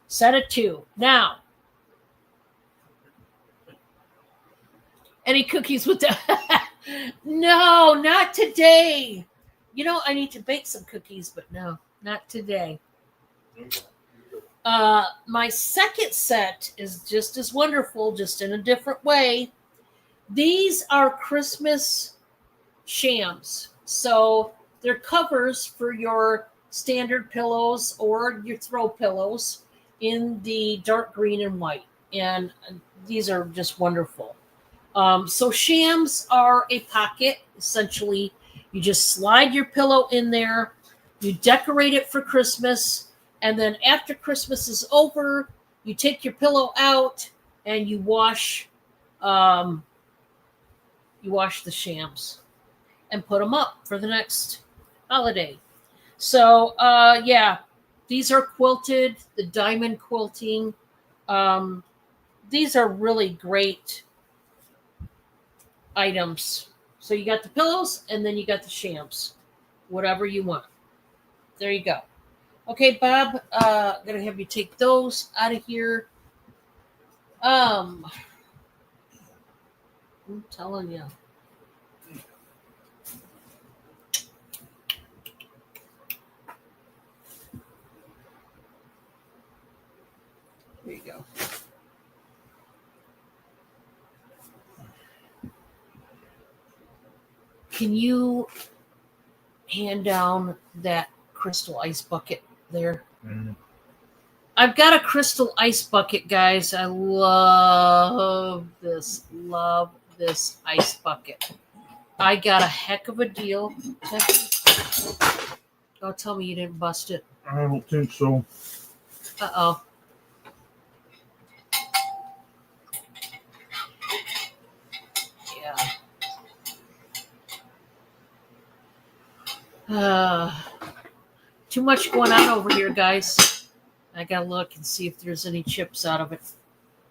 [SPEAKER 1] Set of 2. Now, any cookies with that? No, not today. You know, I need to bake some cookies, but no, not today. My second set is just as wonderful, just in a different way. These are Christmas shams. So they're covers for your standard pillows or your throw pillows in the dark green and white. And these are just wonderful. So shams are a pocket. Essentially, you just slide your pillow in there, you decorate it for Christmas, and then after Christmas is over, you take your pillow out and you wash the shams and put them up for the next holiday. So yeah, these are quilted, the diamond quilting. These are really great items. So you got the pillows and then you got the shams, whatever you want. There you go. Okay, Bob, gonna have you take those out of here. I'm telling you. There you go. can you hand down that crystal ice bucket there?
[SPEAKER 2] Mm.
[SPEAKER 1] I've got a crystal ice bucket, guys. I love this. Love this ice bucket. I got a heck of a deal. Oh, tell me you didn't bust it.
[SPEAKER 2] I don't think so.
[SPEAKER 1] Uh-oh. Yeah. Too much going on over here, guys. I gotta look and see if there's any chips out of it.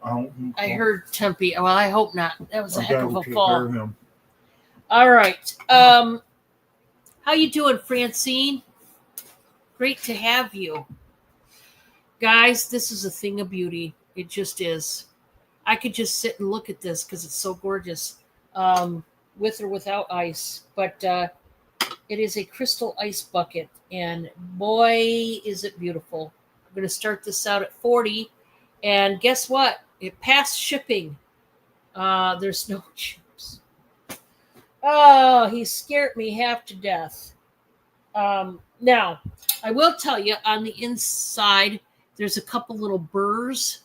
[SPEAKER 2] I don't think so.
[SPEAKER 1] I heard Tempe. Well, I hope not. That was a heck of a fall.
[SPEAKER 2] Him.
[SPEAKER 1] All right. How you doing, Francine? Great to have you. Guys, this is a thing of beauty. It just is. I could just sit and look at this because it's so gorgeous, with or without ice. But it is a crystal ice bucket, and boy, is it beautiful. I'm going to start this out at 40, and guess what? It passed shipping. There's no chips. Oh, he scared me half to death. Now, I will tell you, on the inside, there's a couple little burrs.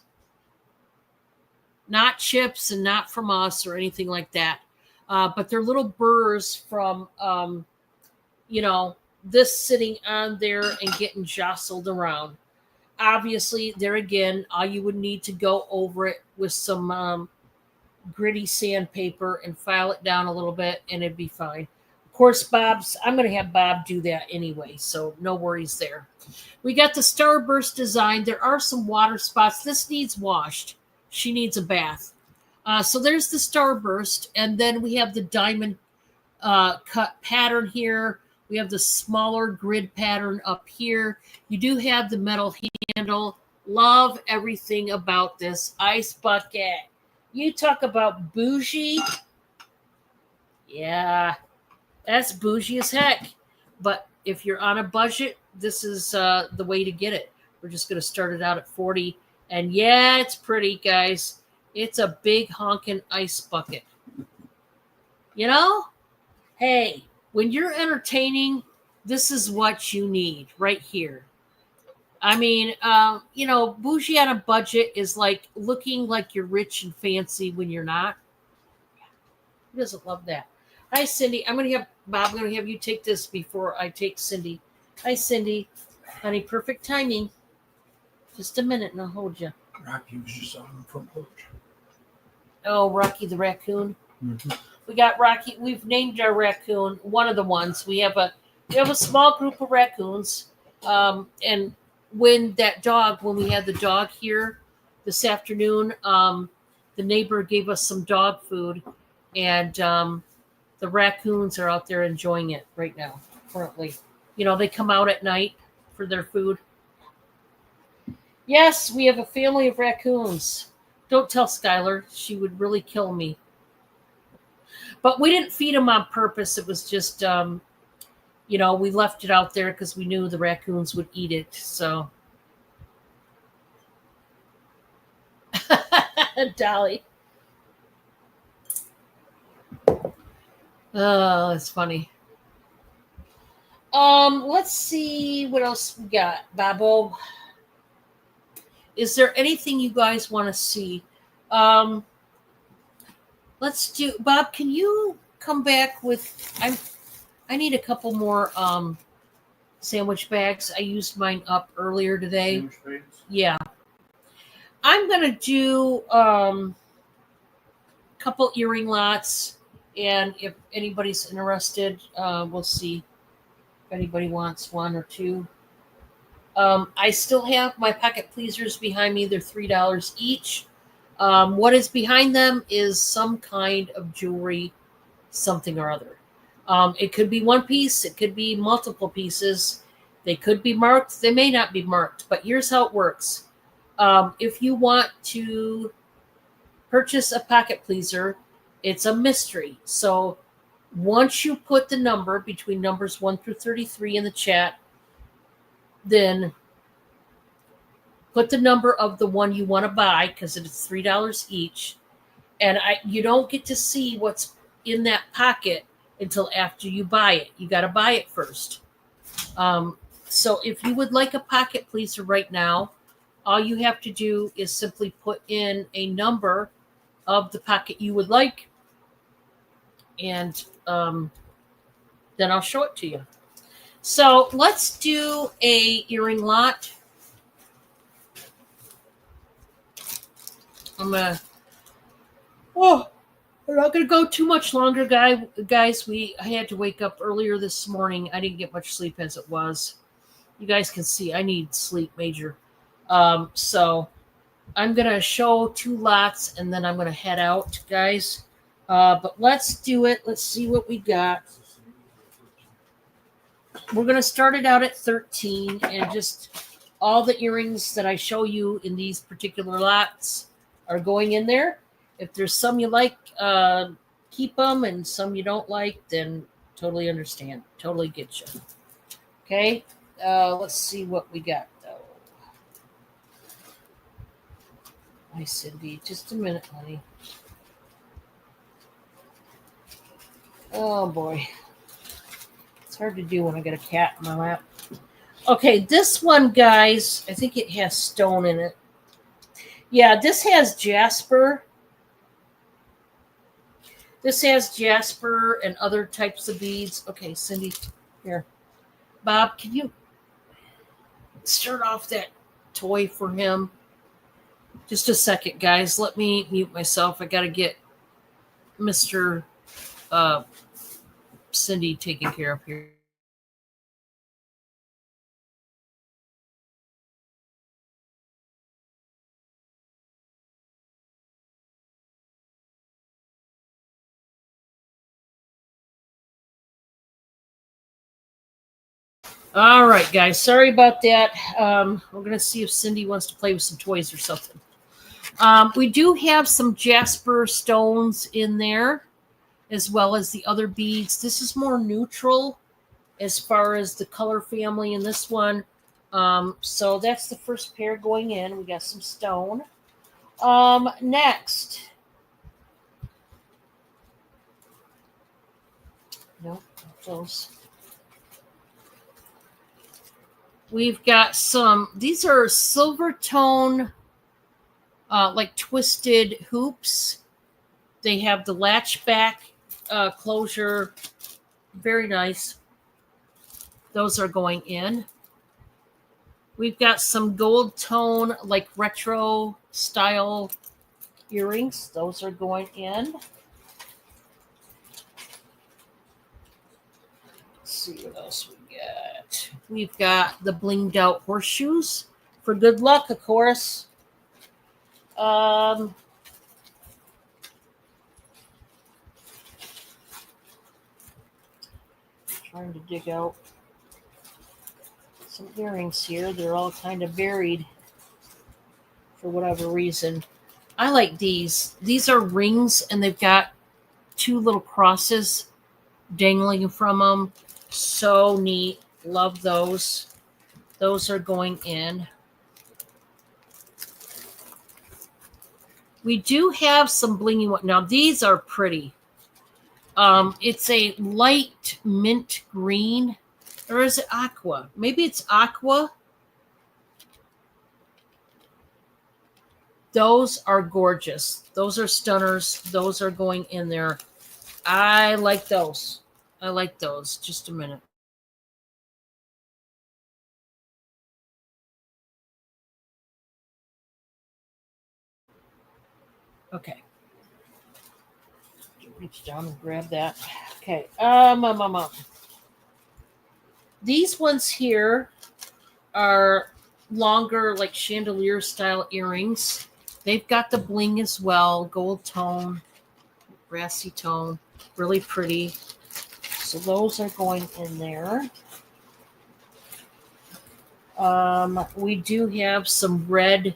[SPEAKER 1] Not chips and not from us or anything like that. But they're little burrs from, this sitting on there and getting jostled around. Obviously, there again, all you would need to go over it with some gritty sandpaper and file it down a little bit, and it'd be fine. Of course, I'm going to have Bob do that anyway, so no worries there. We got the Starburst design. There are some water spots. This needs washed. She needs a bath. So there's the Starburst, and then we have the diamond cut pattern here. We have the smaller grid pattern up here. You do have the metal handle. Love everything about this ice bucket. You talk about bougie. Yeah, that's bougie as heck. But if you're on a budget, this is the way to get it. We're just going to start it out at 40. And yeah, it's pretty, guys. It's a big honking ice bucket. You know? Hey, when you're entertaining, this is what you need right here. I mean, bougie on a budget is like looking like you're rich and fancy when you're not. Who doesn't love that? Hi, Cindy. I'm going to have you take this before I take Cindy. Hi, Cindy. Honey, perfect timing. Just a minute and I'll hold you.
[SPEAKER 2] Rocky was just on the front porch.
[SPEAKER 1] Oh, Rocky the raccoon.
[SPEAKER 2] Mm-hmm.
[SPEAKER 1] We got Rocky. We've named our raccoon one of the ones. We have a small group of raccoons. And when we had the dog here this afternoon, the neighbor gave us some dog food, and the raccoons are out there enjoying it right now, currently. They come out at night for their food. Yes, we have a family of raccoons. Don't tell Skylar. She would really kill me. But we didn't feed them on purpose. It was just, we left it out there because we knew the raccoons would eat it. So, Dolly. Oh, that's funny. Let's see what else we got, Babbo. Is there anything you guys want to see? Let's do, Bob, can you come back with, I need a couple more sandwich bags. I used mine up earlier today.
[SPEAKER 2] Sandwich bags?
[SPEAKER 1] Yeah. I'm going to do a couple earring lots, and if anybody's interested, we'll see if anybody wants one or two. I still have my pocket pleasers behind me. They're $3 each. What is behind them is some kind of jewelry, something or other. It could be one piece. It could be multiple pieces. They could be marked. They may not be marked, but here's how it works. If you want to purchase a pocket pleaser, it's a mystery. So once you put the number between numbers 1 through 33 in the chat, then put the number of the one you want to buy, because it's $3 each. And you don't get to see what's in that pocket until after you buy it. You got to buy it first. So if you would like a pocket pleaser right now, all you have to do is simply put in a number of the pocket you would like, and then I'll show it to you. So let's do a earring lot. I'm not gonna go too much longer, guys. I had to wake up earlier this morning. I didn't get much sleep as it was. You guys can see I need sleep major. So I'm gonna show 2 lots and then I'm gonna head out, guys. But let's do it. Let's see what we got. We're going to start it out at 13, and just all the earrings that I show you in these particular lots are going in there. If there's some you like, keep them, and some you don't like, then totally understand. Totally get you. Okay, let's see what we got, though. Hi, Cindy. Just a minute, honey. Oh, boy. It's hard to do when I got a cat in my lap. Okay, this one, guys, I think it has stone in it. Yeah, this has jasper. This has jasper and other types of beads. Okay, Cindy, here. Bob, can you start off that toy for him? Just a second, guys. Let me mute myself. I got to get Mr. Cindy taken care of here. All right, guys. Sorry about that. We're going to see if Cindy wants to play with some toys or something. We do have some jasper stones in there, as well as the other beads. This is more neutral as far as the color family in this one. So that's the first pair going in. We got some stone. Next. Nope, not those. We've got some, these are silver tone, like twisted hoops. They have the latch back closure. Very nice. Those are going in. We've got some gold tone, like retro style earrings. Those are going in. Let's see what else we got. We've got the blinged out horseshoes for good luck, of course. Trying to dig out some earrings here. They're all kind of buried for whatever reason. I like these. These are rings, and they've got 2 little crosses dangling from them. So neat. Love those. Those are going in. We do have some blingy one. Now, these are pretty. It's a light mint green. Or is it aqua? Maybe it's aqua. Those are gorgeous. Those are stunners. Those are going in there. I like those. I like those. Just a minute. Okay. Reach down and grab that. Okay. These ones here are longer, like chandelier style earrings. They've got the bling as well. Gold tone, brassy tone. Really pretty. So those are going in there. We do have some red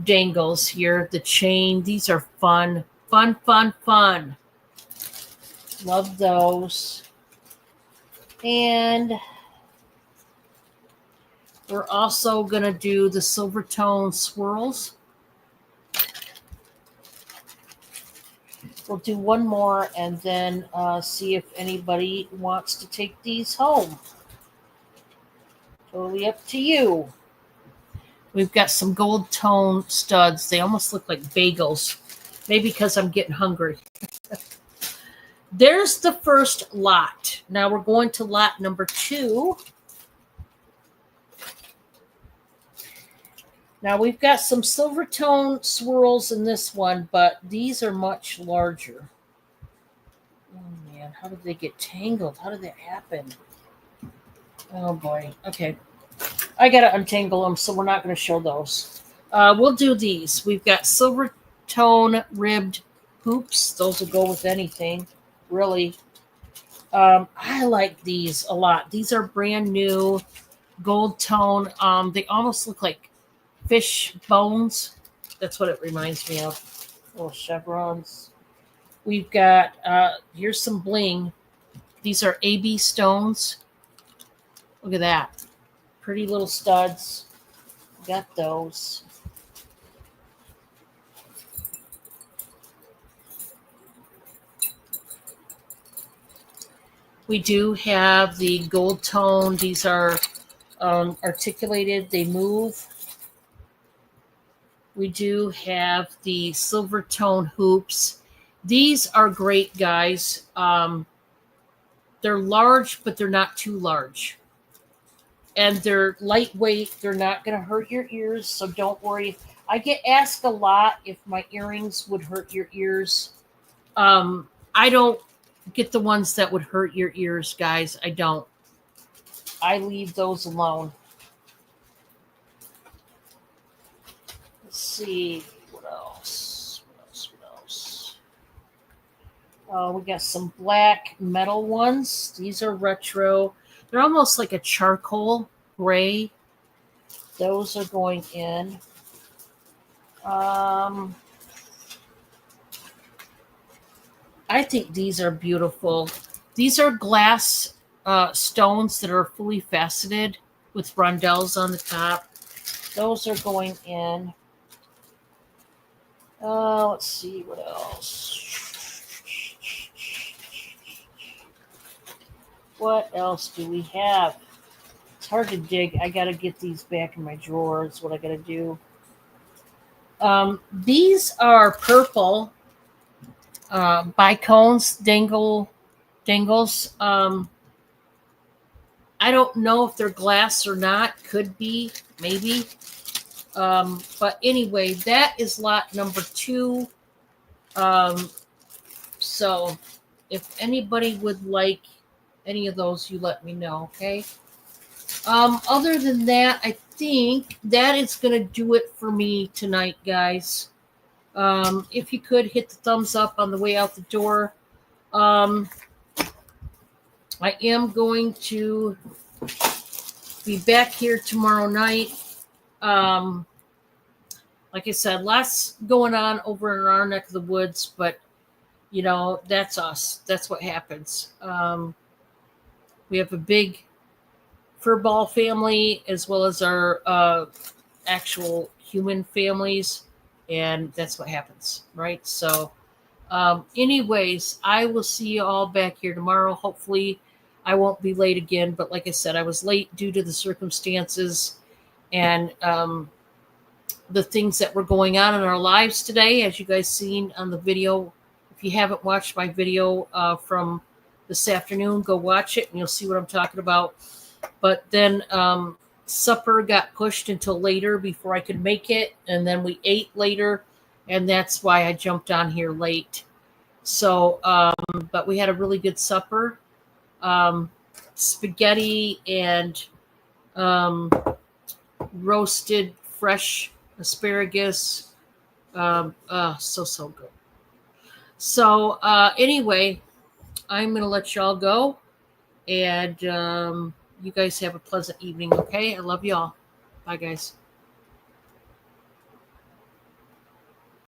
[SPEAKER 1] dangles here. The chain. These are fun. Fun, fun, fun. Love those. And we're also going to do the silver tone swirls. We'll do one more and then see if anybody wants to take these home. Totally up to you. We've got some gold tone studs. They almost look like bagels. Maybe because I'm getting hungry. There's the first lot. Now we're going to lot number 2. Now we've got some silver tone swirls in this one, but these are much larger. Oh man, how did they get tangled? How did that happen? Oh boy. Okay. I gotta untangle them, so we're not going to show those. We'll do these. We've got silver tone ribbed hoops. Those will go with anything, really. I like these a lot. These are brand new gold tone. They almost look like fish bones. That's what it reminds me of. Little chevrons. We've got, here's some bling. These are AB stones. Look at that. Pretty little studs. Got those. We do have the gold tone. These are articulated. They move. We do have the silver tone hoops. These are great, guys. They're large, but they're not too large. And they're lightweight. They're not going to hurt your ears, so don't worry. I get asked a lot if my earrings would hurt your ears. I don't get the ones that would hurt your ears, guys. I don't. I leave those alone. Let's see. What else? What else? We got some black metal ones. These are retro. They're almost like a charcoal gray. Those are going in. I think these are beautiful. These are glass stones that are fully faceted with rondelles on the top. Those are going in. Let's see what else. What else do we have? It's hard to dig. I got to get these back in my drawers. What I got to do. These are purple bicones, dangles. I don't know if they're glass or not. Could be, maybe. But anyway, that is lot number 2. So if anybody would like any of those, you let me know, okay? Other than that, I think that is going to do it for me tonight, guys. If you could hit the thumbs up on the way out the door. I am going to be back here tomorrow night. Like I said, lots going on over in our neck of the woods, but you know, that's us. That's what happens. We have a big furball family as well as our actual human families, and that's what happens, right? So anyways, I will see you all back here tomorrow. Hopefully I won't be late again, but like I said, I was late due to the circumstances and the things that were going on in our lives today, as you guys seen on the video. If you haven't watched my video from this afternoon, go watch it and you'll see what I'm talking about. But then supper got pushed until later before I could make it, and then we ate later, and that's why I jumped on here late. So, but we had a really good supper. Spaghetti and roasted fresh asparagus. So good. So anyway, I'm going to let y'all go. And you guys have a pleasant evening, okay? I love y'all. Bye, guys.